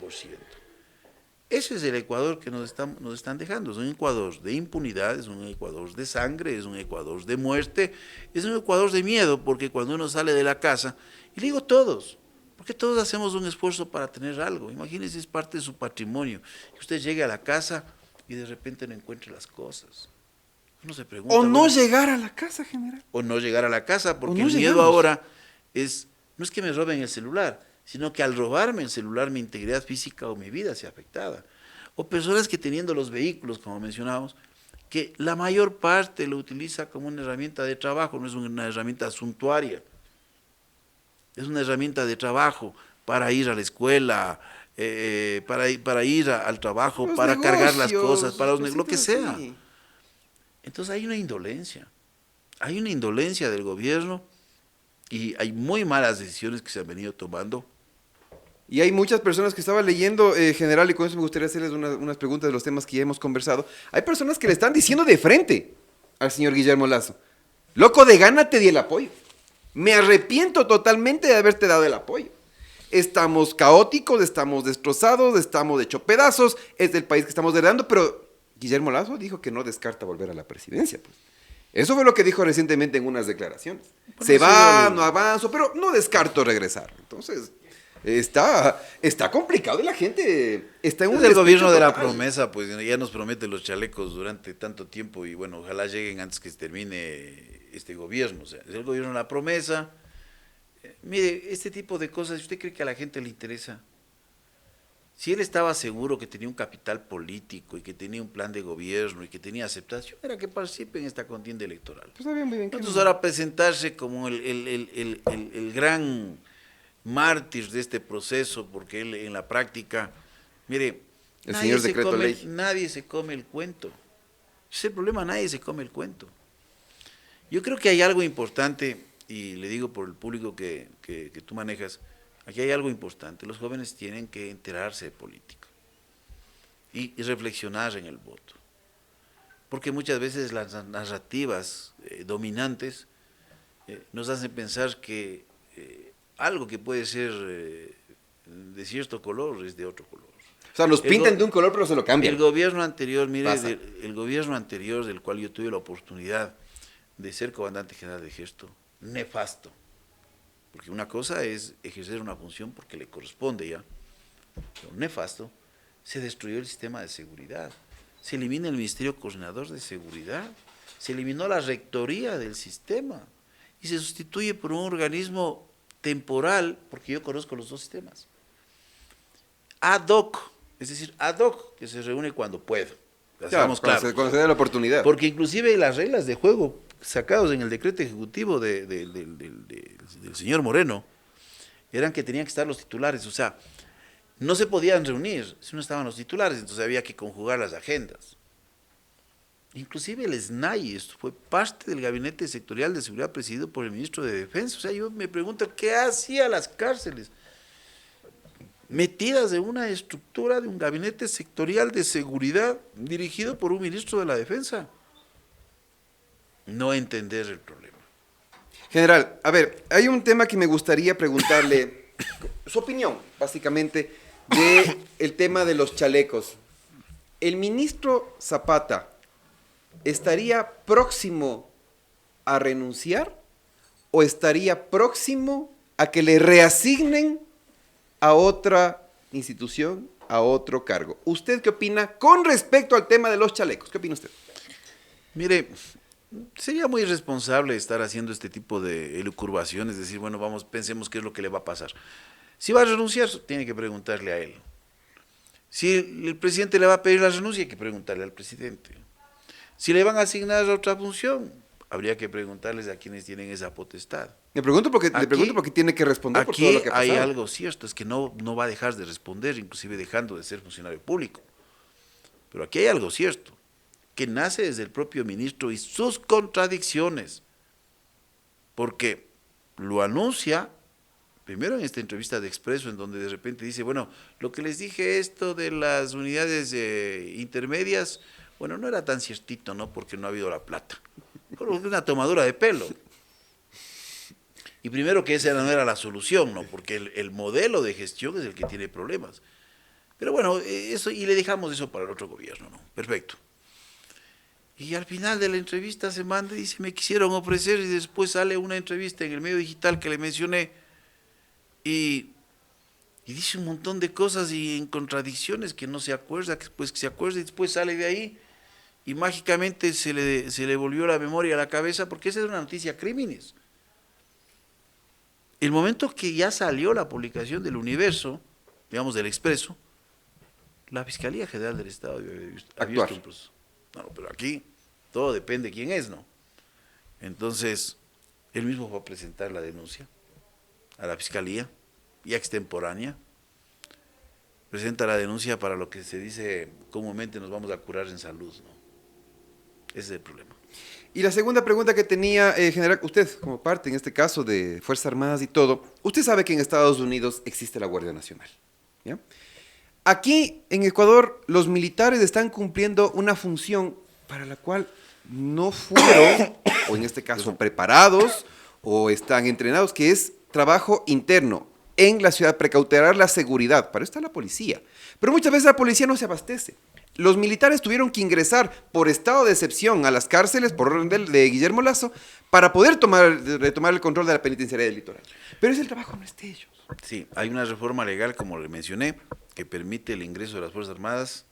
Ese es el Ecuador que nos están dejando. Es un Ecuador de impunidad, es un Ecuador de sangre, es un Ecuador de muerte, es un Ecuador de miedo, porque cuando uno sale de la casa, y le digo todos, porque todos hacemos un esfuerzo para tener algo. Imagínense, es parte de su patrimonio, que usted llegue a la casa y de repente no encuentre las cosas. Uno se pregunta, O no bueno, llegar a la casa, general. o no llegar a la casa, porque no el miedo llegamos. ahora no es que me roben el celular, sino que al robarme el celular mi integridad física o mi vida sea afectada. O personas que teniendo los vehículos, como mencionábamos, que la mayor parte lo utiliza como una herramienta de trabajo, no es una herramienta suntuaria, es una herramienta de trabajo para ir a la escuela, para ir al trabajo, Los para cargar las negocios, cosas, para lo que cositas sea. así. Entonces hay una indolencia del gobierno y hay muy malas decisiones que se han venido tomando. Y hay muchas personas que estaba leyendo, general, y con eso me gustaría hacerles unas preguntas de los temas que ya hemos conversado. Hay personas que le están diciendo de frente al señor Guillermo Lasso: loco, de gana te di el apoyo. Me arrepiento totalmente de haberte dado el apoyo. Estamos caóticos, estamos destrozados, estamos hecho pedazos, es del país que estamos heredando, pero Guillermo Lasso dijo que no descarta volver a la presidencia, pues. Eso fue lo que dijo recientemente en unas declaraciones. Bueno, Se sí, va, no avanzo, pero no descarto regresar. Entonces, está complicado y la gente está en un Es el gobierno despecho de la total. promesa, pues ya nos promete los chalecos durante tanto tiempo y bueno, ojalá lleguen antes que se termine este gobierno. O sea, es el gobierno de la promesa. Mire, este tipo de cosas, ¿usted cree que a la gente le interesa? Si él estaba seguro que tenía un capital político y que tenía un plan de gobierno y que tenía aceptación, era que participe en esta contienda electoral. Pues sabían muy bien que Entonces no. ahora presentarse como el gran mártir de este proceso, porque él en la práctica, mire, El señor decreto ley. nadie se come el cuento. Ese es el problema, nadie se come el cuento. Yo creo que hay algo importante, y le digo por el público que tú manejas, aquí hay algo importante. Los jóvenes tienen que enterarse de política y reflexionar en el voto. Porque muchas veces las narrativas dominantes nos hacen pensar que algo que puede ser de cierto color es de otro color. O sea, los pintan de un color, pero se lo cambian. El gobierno anterior, mire, Pasa. el gobierno anterior del cual yo tuve la oportunidad de ser comandante general de ejército, nefasto. Porque una cosa es ejercer una función porque le corresponde ya, pero nefasto, se destruyó el sistema de seguridad, se elimina el Ministerio Coordinador de Seguridad, se eliminó la rectoría del sistema y se sustituye por un organismo temporal, porque yo conozco los dos sistemas, ad hoc, es decir, ad hoc, que se reúne cuando puede, Claro, claro. cuando se dé la oportunidad. Porque inclusive las reglas de juego sacados en el decreto ejecutivo del señor Moreno eran que tenían que estar los titulares, o sea, no se podían reunir si no estaban los titulares, entonces había que conjugar las agendas. Inclusive el SNAI, esto fue parte del gabinete sectorial de seguridad presidido por el ministro de Defensa. O sea, yo me pregunto, ¿qué hacía las cárceles? Metidas en una estructura de un gabinete sectorial de seguridad dirigido por un ministro de la Defensa. No entender el problema. General, a ver, hay un tema que me gustaría preguntarle, su opinión, básicamente, de el tema de los chalecos. ¿El ministro Zapata estaría próximo a renunciar o estaría próximo a que le reasignen a otra institución, a otro cargo? ¿Usted qué opina con respecto al tema de los chalecos? ¿Qué opina usted? Mire, sería muy irresponsable estar haciendo este tipo de elucubraciones, decir, bueno, vamos, pensemos qué es lo que le va a pasar. Si va a renunciar, tiene que preguntarle a él. Si el presidente le va a pedir la renuncia, hay que preguntarle al presidente. Si le van a asignar otra función, habría que preguntarles a quienes tienen esa potestad. Le pregunto porque tiene que responder por todo lo que ha Aquí pasado. hay algo cierto, es que no va a dejar de responder, inclusive dejando de ser funcionario público. Pero aquí hay algo cierto, que nace desde el propio ministro y sus contradicciones, porque lo anuncia, primero en esta entrevista de Expreso, en donde de repente dice, bueno, lo que les dije esto de las unidades intermedias, bueno, no era tan ciertito, ¿no? Porque no ha habido la plata. Pero es una tomadura de pelo. Y primero que esa no era la solución, ¿no? Porque el modelo de gestión es el que tiene problemas. Pero bueno, eso, y le dejamos eso para el otro gobierno, ¿no? Perfecto. Y al final de la entrevista se manda y dice, me quisieron ofrecer, y después sale una entrevista en el medio digital que le mencioné, y dice un montón de cosas y en contradicciones que no se acuerda, que después que se acuerda, y después sale de ahí, y mágicamente se le volvió la memoria a la cabeza, porque esa es una noticia crímenes. El momento que ya salió la publicación del Universo, digamos del Expreso, la Fiscalía General del Estado ha visto un proceso. No, pero aquí todo depende de quién es, ¿no? Entonces, él mismo va a presentar la denuncia a la Fiscalía, ya extemporánea. Presenta la denuncia para lo que se dice comúnmente nos vamos a curar en salud, ¿no? Ese es el problema. Y la segunda pregunta que tenía, general, usted como parte en este caso de Fuerzas Armadas y todo, usted sabe que en Estados Unidos existe la Guardia Nacional, ¿ya? Aquí en Ecuador los militares están cumpliendo una función para la cual no fueron, o en este caso preparados, o están entrenados, que es trabajo interno en la ciudad, precautelar la seguridad. Para eso está la policía. Pero muchas veces la policía no se abastece. Los militares tuvieron que ingresar por estado de excepción a las cárceles, por orden de Guillermo Lazo, para poder retomar el control de la penitenciaría del litoral. Pero es el trabajo no es de ellos. Sí, hay una reforma legal, como le mencioné, que permite el ingreso de las Fuerzas Armadas,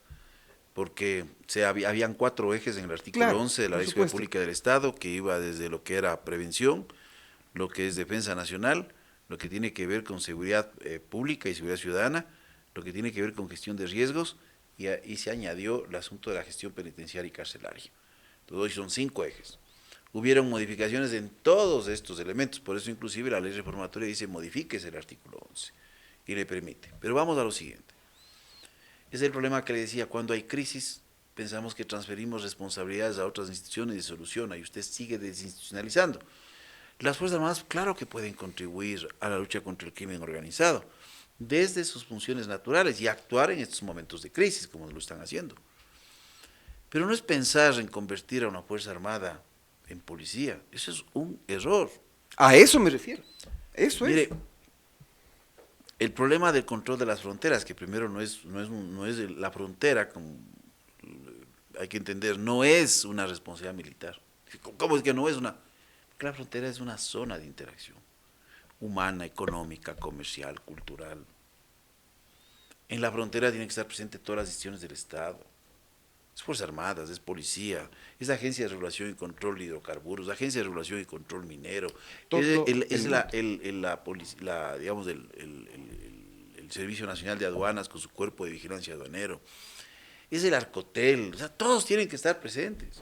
porque habían 4 ejes en el artículo 11 de la Ley de Seguridad Pública del Estado, que iba desde lo que era prevención, lo que es defensa nacional, lo que tiene que ver con seguridad pública y seguridad ciudadana, lo que tiene que ver con gestión de riesgos, y se añadió el asunto de la gestión penitenciaria y carcelaria. Entonces hoy son 5 ejes. Hubieron modificaciones en todos estos elementos, por eso inclusive la ley reformatoria dice modifíquese el artículo 11 y le permite. Pero vamos a lo siguiente. Es el problema que le decía, cuando hay crisis pensamos que transferimos responsabilidades a otras instituciones y soluciona, y usted sigue desinstitucionalizando. Las Fuerzas Armadas, claro que pueden contribuir a la lucha contra el crimen organizado, desde sus funciones naturales y actuar en estos momentos de crisis, como lo están haciendo. Pero no es pensar en convertir a una Fuerza Armada en policía, eso es un error. A eso me refiero, eso Mire, es. el problema del control de las fronteras, que primero no es la frontera, como hay que entender, no es una responsabilidad militar. ¿Cómo es que no es una? Porque la frontera es una zona de interacción humana, económica, comercial, cultural. En la frontera tienen que estar presentes todas las instituciones del Estado. Es Fuerzas Armadas, es Policía, es Agencia de Regulación y Control de Hidrocarburos, Agencia de Regulación y Control Minero, digamos, el Servicio Nacional de Aduanas con su cuerpo de vigilancia aduanero, es el Arcotel, o sea, todos tienen que estar presentes.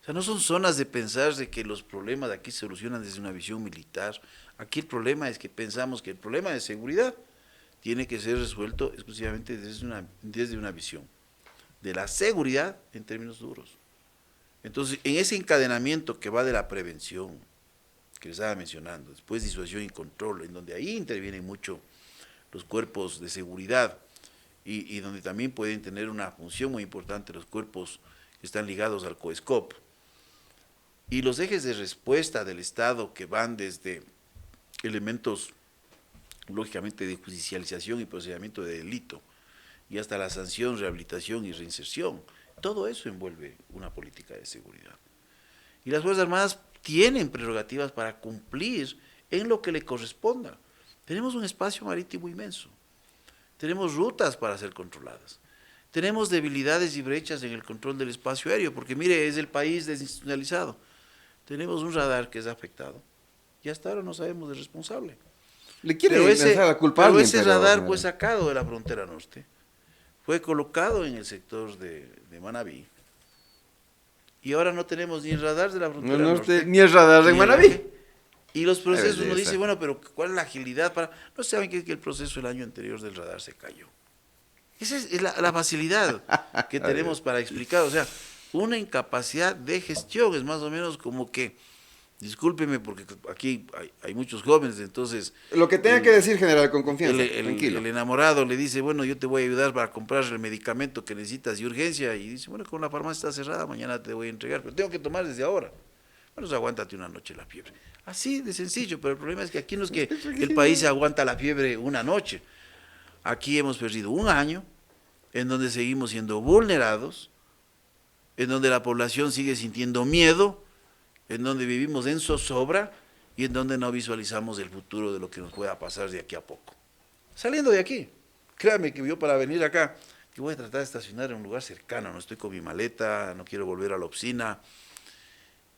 O sea, no son zonas de pensar de que los problemas de aquí se solucionan desde una visión militar. Aquí el problema es que pensamos que el problema de seguridad tiene que ser resuelto exclusivamente desde una visión de la seguridad en términos duros. Entonces, en ese encadenamiento que va de la prevención, que les estaba mencionando, después disuasión y control, en donde ahí intervienen mucho los cuerpos de seguridad y donde también pueden tener una función muy importante los cuerpos que están ligados al COESCOP, y los ejes de respuesta del Estado que van desde elementos, lógicamente, de judicialización y procedimiento de delito, y hasta la sanción, rehabilitación y reinserción. Todo eso envuelve una política de seguridad. Y las Fuerzas Armadas tienen prerrogativas para cumplir en lo que le corresponda. Tenemos un espacio marítimo inmenso. Tenemos rutas para ser controladas. Tenemos debilidades y brechas en el control del espacio aéreo, porque mire, es el país desinstitucionalizado. Tenemos un radar que es afectado y hasta ahora no sabemos del responsable. Le quiere lanzar la culpa a pero alguien, ese radar fue sacado de la frontera norte, fue colocado en el sector de Manabí, y ahora no tenemos ni el radar de la frontera norte, ni el radar de Manabí. Y los procesos, uno dice, bueno, pero ¿cuál es la agilidad para...? No saben que el proceso el año anterior del radar se cayó. Esa es la facilidad que tenemos para explicar, o sea, una incapacidad de gestión, es más o menos como que Discúlpeme porque aquí hay muchos jóvenes, entonces Lo que tenga que decir, general, con confianza, tranquilo. el enamorado le dice, bueno, yo te voy a ayudar para comprar el medicamento que necesitas de urgencia, y dice, bueno, con la farmacia está cerrada, mañana te voy a entregar, pero tengo que tomar desde ahora. Bueno, aguántate una noche la fiebre. Así de sencillo, pero el problema es que aquí no es que el país se aguanta la fiebre una noche. Aquí hemos perdido un año en donde seguimos siendo vulnerados, en donde la población sigue sintiendo miedo, en donde vivimos en zozobra y en donde no visualizamos el futuro de lo que nos pueda pasar de aquí a poco. Saliendo de aquí, créame que yo para venir acá, que voy a tratar de estacionar en un lugar cercano, no estoy con mi maleta, no quiero volver a la oficina.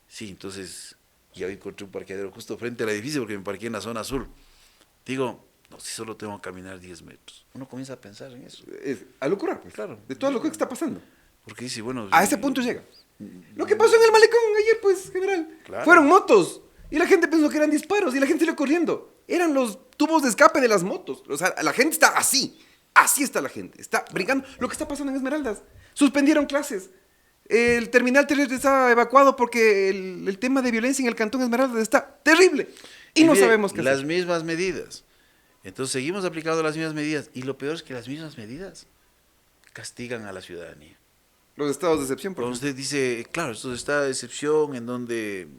Sí, entonces ya encontré un parqueadero justo frente al edificio porque me parqué en la zona azul. Digo, no, si solo tengo que caminar 10 metros. Uno comienza a pensar en eso. Es a locura, pues. Claro. De todo lo que está pasando. Porque dice, bueno... A ese punto llega. Lo que pasó en el malecón ayer, pues, general. Claro. Fueron motos. Y la gente pensó que eran disparos y la gente salió corriendo. Eran los tubos de escape de las motos. O sea, la gente está así. Así está la gente. Está brincando. Lo que está pasando en Esmeraldas. Suspendieron clases. El terminal terrestre está evacuado porque el tema de violencia en el cantón Esmeraldas está terrible. Y no mire, sabemos qué las hacer. mismas medidas. Entonces seguimos aplicando las mismas medidas. Y lo peor es que las mismas medidas castigan a la ciudadanía. Los estados de excepción, por Cuando ejemplo. usted dice, claro, esto está de excepción en donde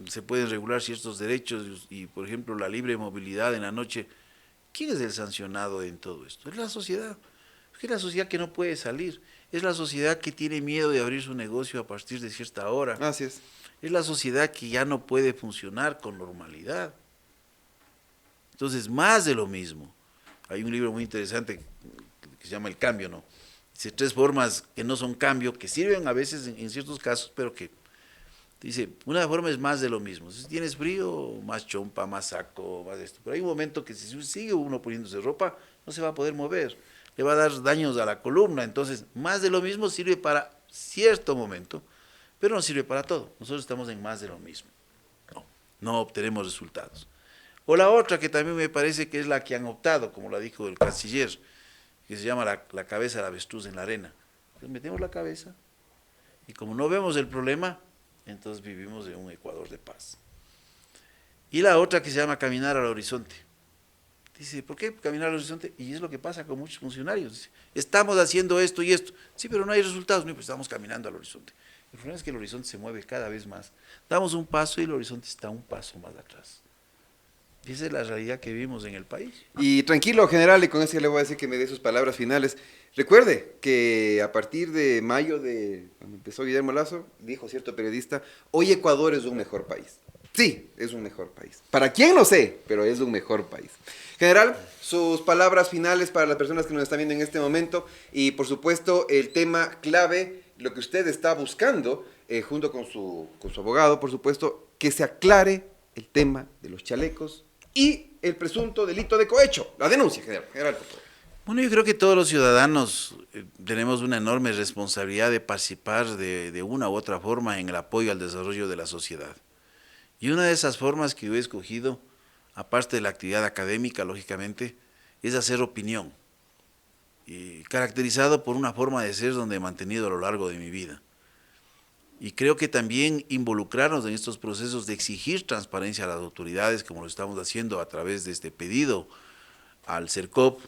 se pueden regular ciertos derechos y, por ejemplo, la libre movilidad en la noche. ¿Quién es el sancionado en todo esto? Es la sociedad. Es la sociedad que no puede salir. Es la sociedad que tiene miedo de abrir su negocio a partir de cierta hora. Así es. Es la sociedad que ya no puede funcionar con normalidad. Entonces, más de lo mismo. Hay un libro muy interesante que se llama El Cambio, ¿no? Dice 3 formas que no son cambio, que sirven a veces en ciertos casos, pero que dice, una forma es más de lo mismo. Si tienes frío, más chompa, más saco, más esto. Pero hay un momento que si sigue uno poniéndose ropa, no se va a poder mover. Le va a dar daños a la columna. Entonces, más de lo mismo sirve para cierto momento, pero no sirve para todo. Nosotros estamos en más de lo mismo. No obtenemos resultados. O la otra que también me parece que es la que han optado, como la dijo el canciller, que se llama la cabeza de avestruz en la arena. Entonces metemos la cabeza y como no vemos el problema, entonces vivimos en un Ecuador de paz. Y la otra que se llama caminar al horizonte. Dice, ¿por qué caminar al horizonte? Y es lo que pasa con muchos funcionarios. Dice, estamos haciendo esto y esto. Sí, pero no hay resultados. No, pues estamos caminando al horizonte. El problema es que el horizonte se mueve cada vez más. Damos un paso y el horizonte está un paso más atrás. Y esa es la realidad que vivimos en el país. Y tranquilo, general, y con eso ya le voy a decir que me dé sus palabras finales. Recuerde que a partir de mayo, cuando empezó Guillermo Lazo, dijo cierto periodista, hoy Ecuador es un mejor país. Sí, es un mejor país. ¿Para quién? No sé, pero es un mejor país. General, sus palabras finales para las personas que nos están viendo en este momento y, por supuesto, el tema clave, lo que usted está buscando, junto con su abogado, por supuesto, que se aclare el tema de los chalecos y el presunto delito de cohecho. La denuncia, general, por favor. Bueno, yo creo que todos los ciudadanos tenemos una enorme responsabilidad de participar de una u otra forma en el apoyo al desarrollo de la sociedad. Y una de esas formas que yo he escogido, aparte de la actividad académica, lógicamente, es hacer opinión, y caracterizado por una forma de ser donde he mantenido a lo largo de mi vida. Y creo que también involucrarnos en estos procesos de exigir transparencia a las autoridades, como lo estamos haciendo a través de este pedido al CERCOP,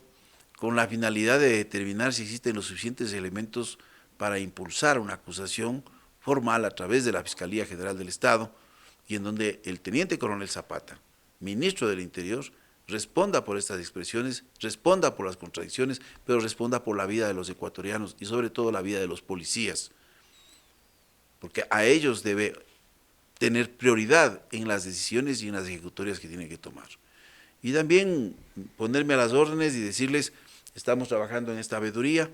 con la finalidad de determinar si existen los suficientes elementos para impulsar una acusación formal a través de la Fiscalía General del Estado, y en donde el Teniente Coronel Zapata, ministro del Interior, responda por estas expresiones, responda por las contradicciones, pero responda por la vida de los ecuatorianos y sobre todo la vida de los policías, porque a ellos debe tener prioridad en las decisiones y en las ejecutorias que tienen que tomar. Y también ponerme a las órdenes y decirles, estamos trabajando en esta veeduría,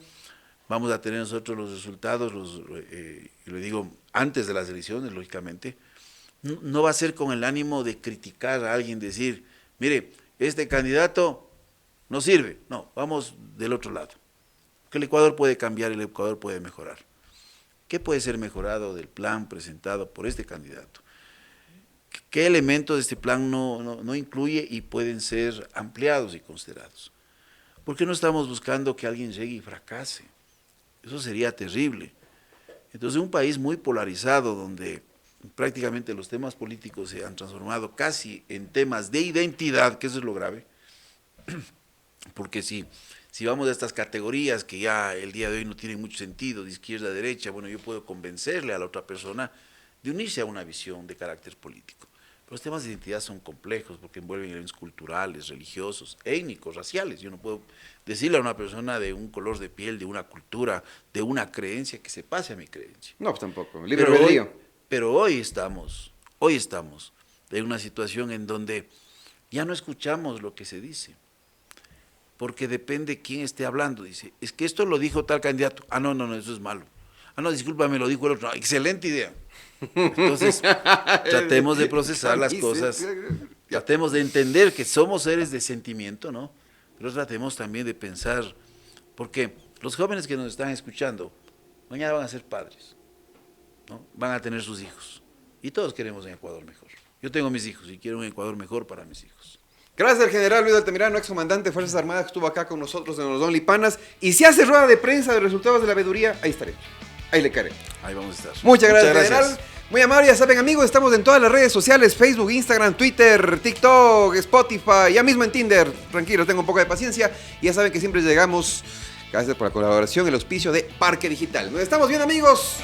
vamos a tener nosotros los resultados, y lo digo antes de las elecciones, lógicamente. No va a ser con el ánimo de criticar a alguien, decir, mire, este candidato no sirve. No, vamos del otro lado. Que el Ecuador puede cambiar, el Ecuador puede mejorar. ¿Qué puede ser mejorado del plan presentado por este candidato? ¿Qué elementos de este plan no incluye y pueden ser ampliados y considerados? ¿Por qué no estamos buscando que alguien llegue y fracase? Eso sería terrible. Entonces, un país muy polarizado, donde prácticamente los temas políticos se han transformado casi en temas de identidad, que eso es lo grave, porque si vamos a estas categorías que ya el día de hoy no tienen mucho sentido, de izquierda a derecha, bueno, yo puedo convencerle a la otra persona de unirse a una visión de carácter político. Pero los temas de identidad son complejos porque envuelven elementos culturales, religiosos, étnicos, raciales. Yo no puedo decirle a una persona de un color de piel, de una cultura, de una creencia, que se pase a mi creencia. No, pues tampoco. Libre albedrío. Pero hoy estamos en una situación en donde ya no escuchamos lo que se dice. Porque depende quién esté hablando. Dice, es que esto lo dijo tal candidato. Ah, no, eso es malo. Ah, no, discúlpame, lo dijo el otro. Excelente idea. Entonces, tratemos de procesar las cosas. Tratemos de entender que somos seres de sentimiento, ¿no? Pero tratemos también de pensar, porque los jóvenes que nos están escuchando, mañana van a ser padres, ¿no? Van a tener sus hijos. Y todos queremos un Ecuador mejor. Yo tengo mis hijos y quiero un Ecuador mejor para mis hijos. Gracias al general Luis Altamirano, excomandante de Fuerzas Armadas, que estuvo acá con nosotros en los Only Panas. Y si hace rueda de prensa de resultados de la veeduría, ahí estaré. Ahí le caeré. Ahí vamos a estar. Muchas gracias, general. Muy amable, ya saben, amigos, estamos en todas las redes sociales, Facebook, Instagram, Twitter, TikTok, Spotify, ya mismo en Tinder. Tranquilo, tengo un poco de paciencia. Y ya saben que siempre llegamos, gracias por la colaboración, el auspicio de Parque Digital. Nos estamos bien, amigos.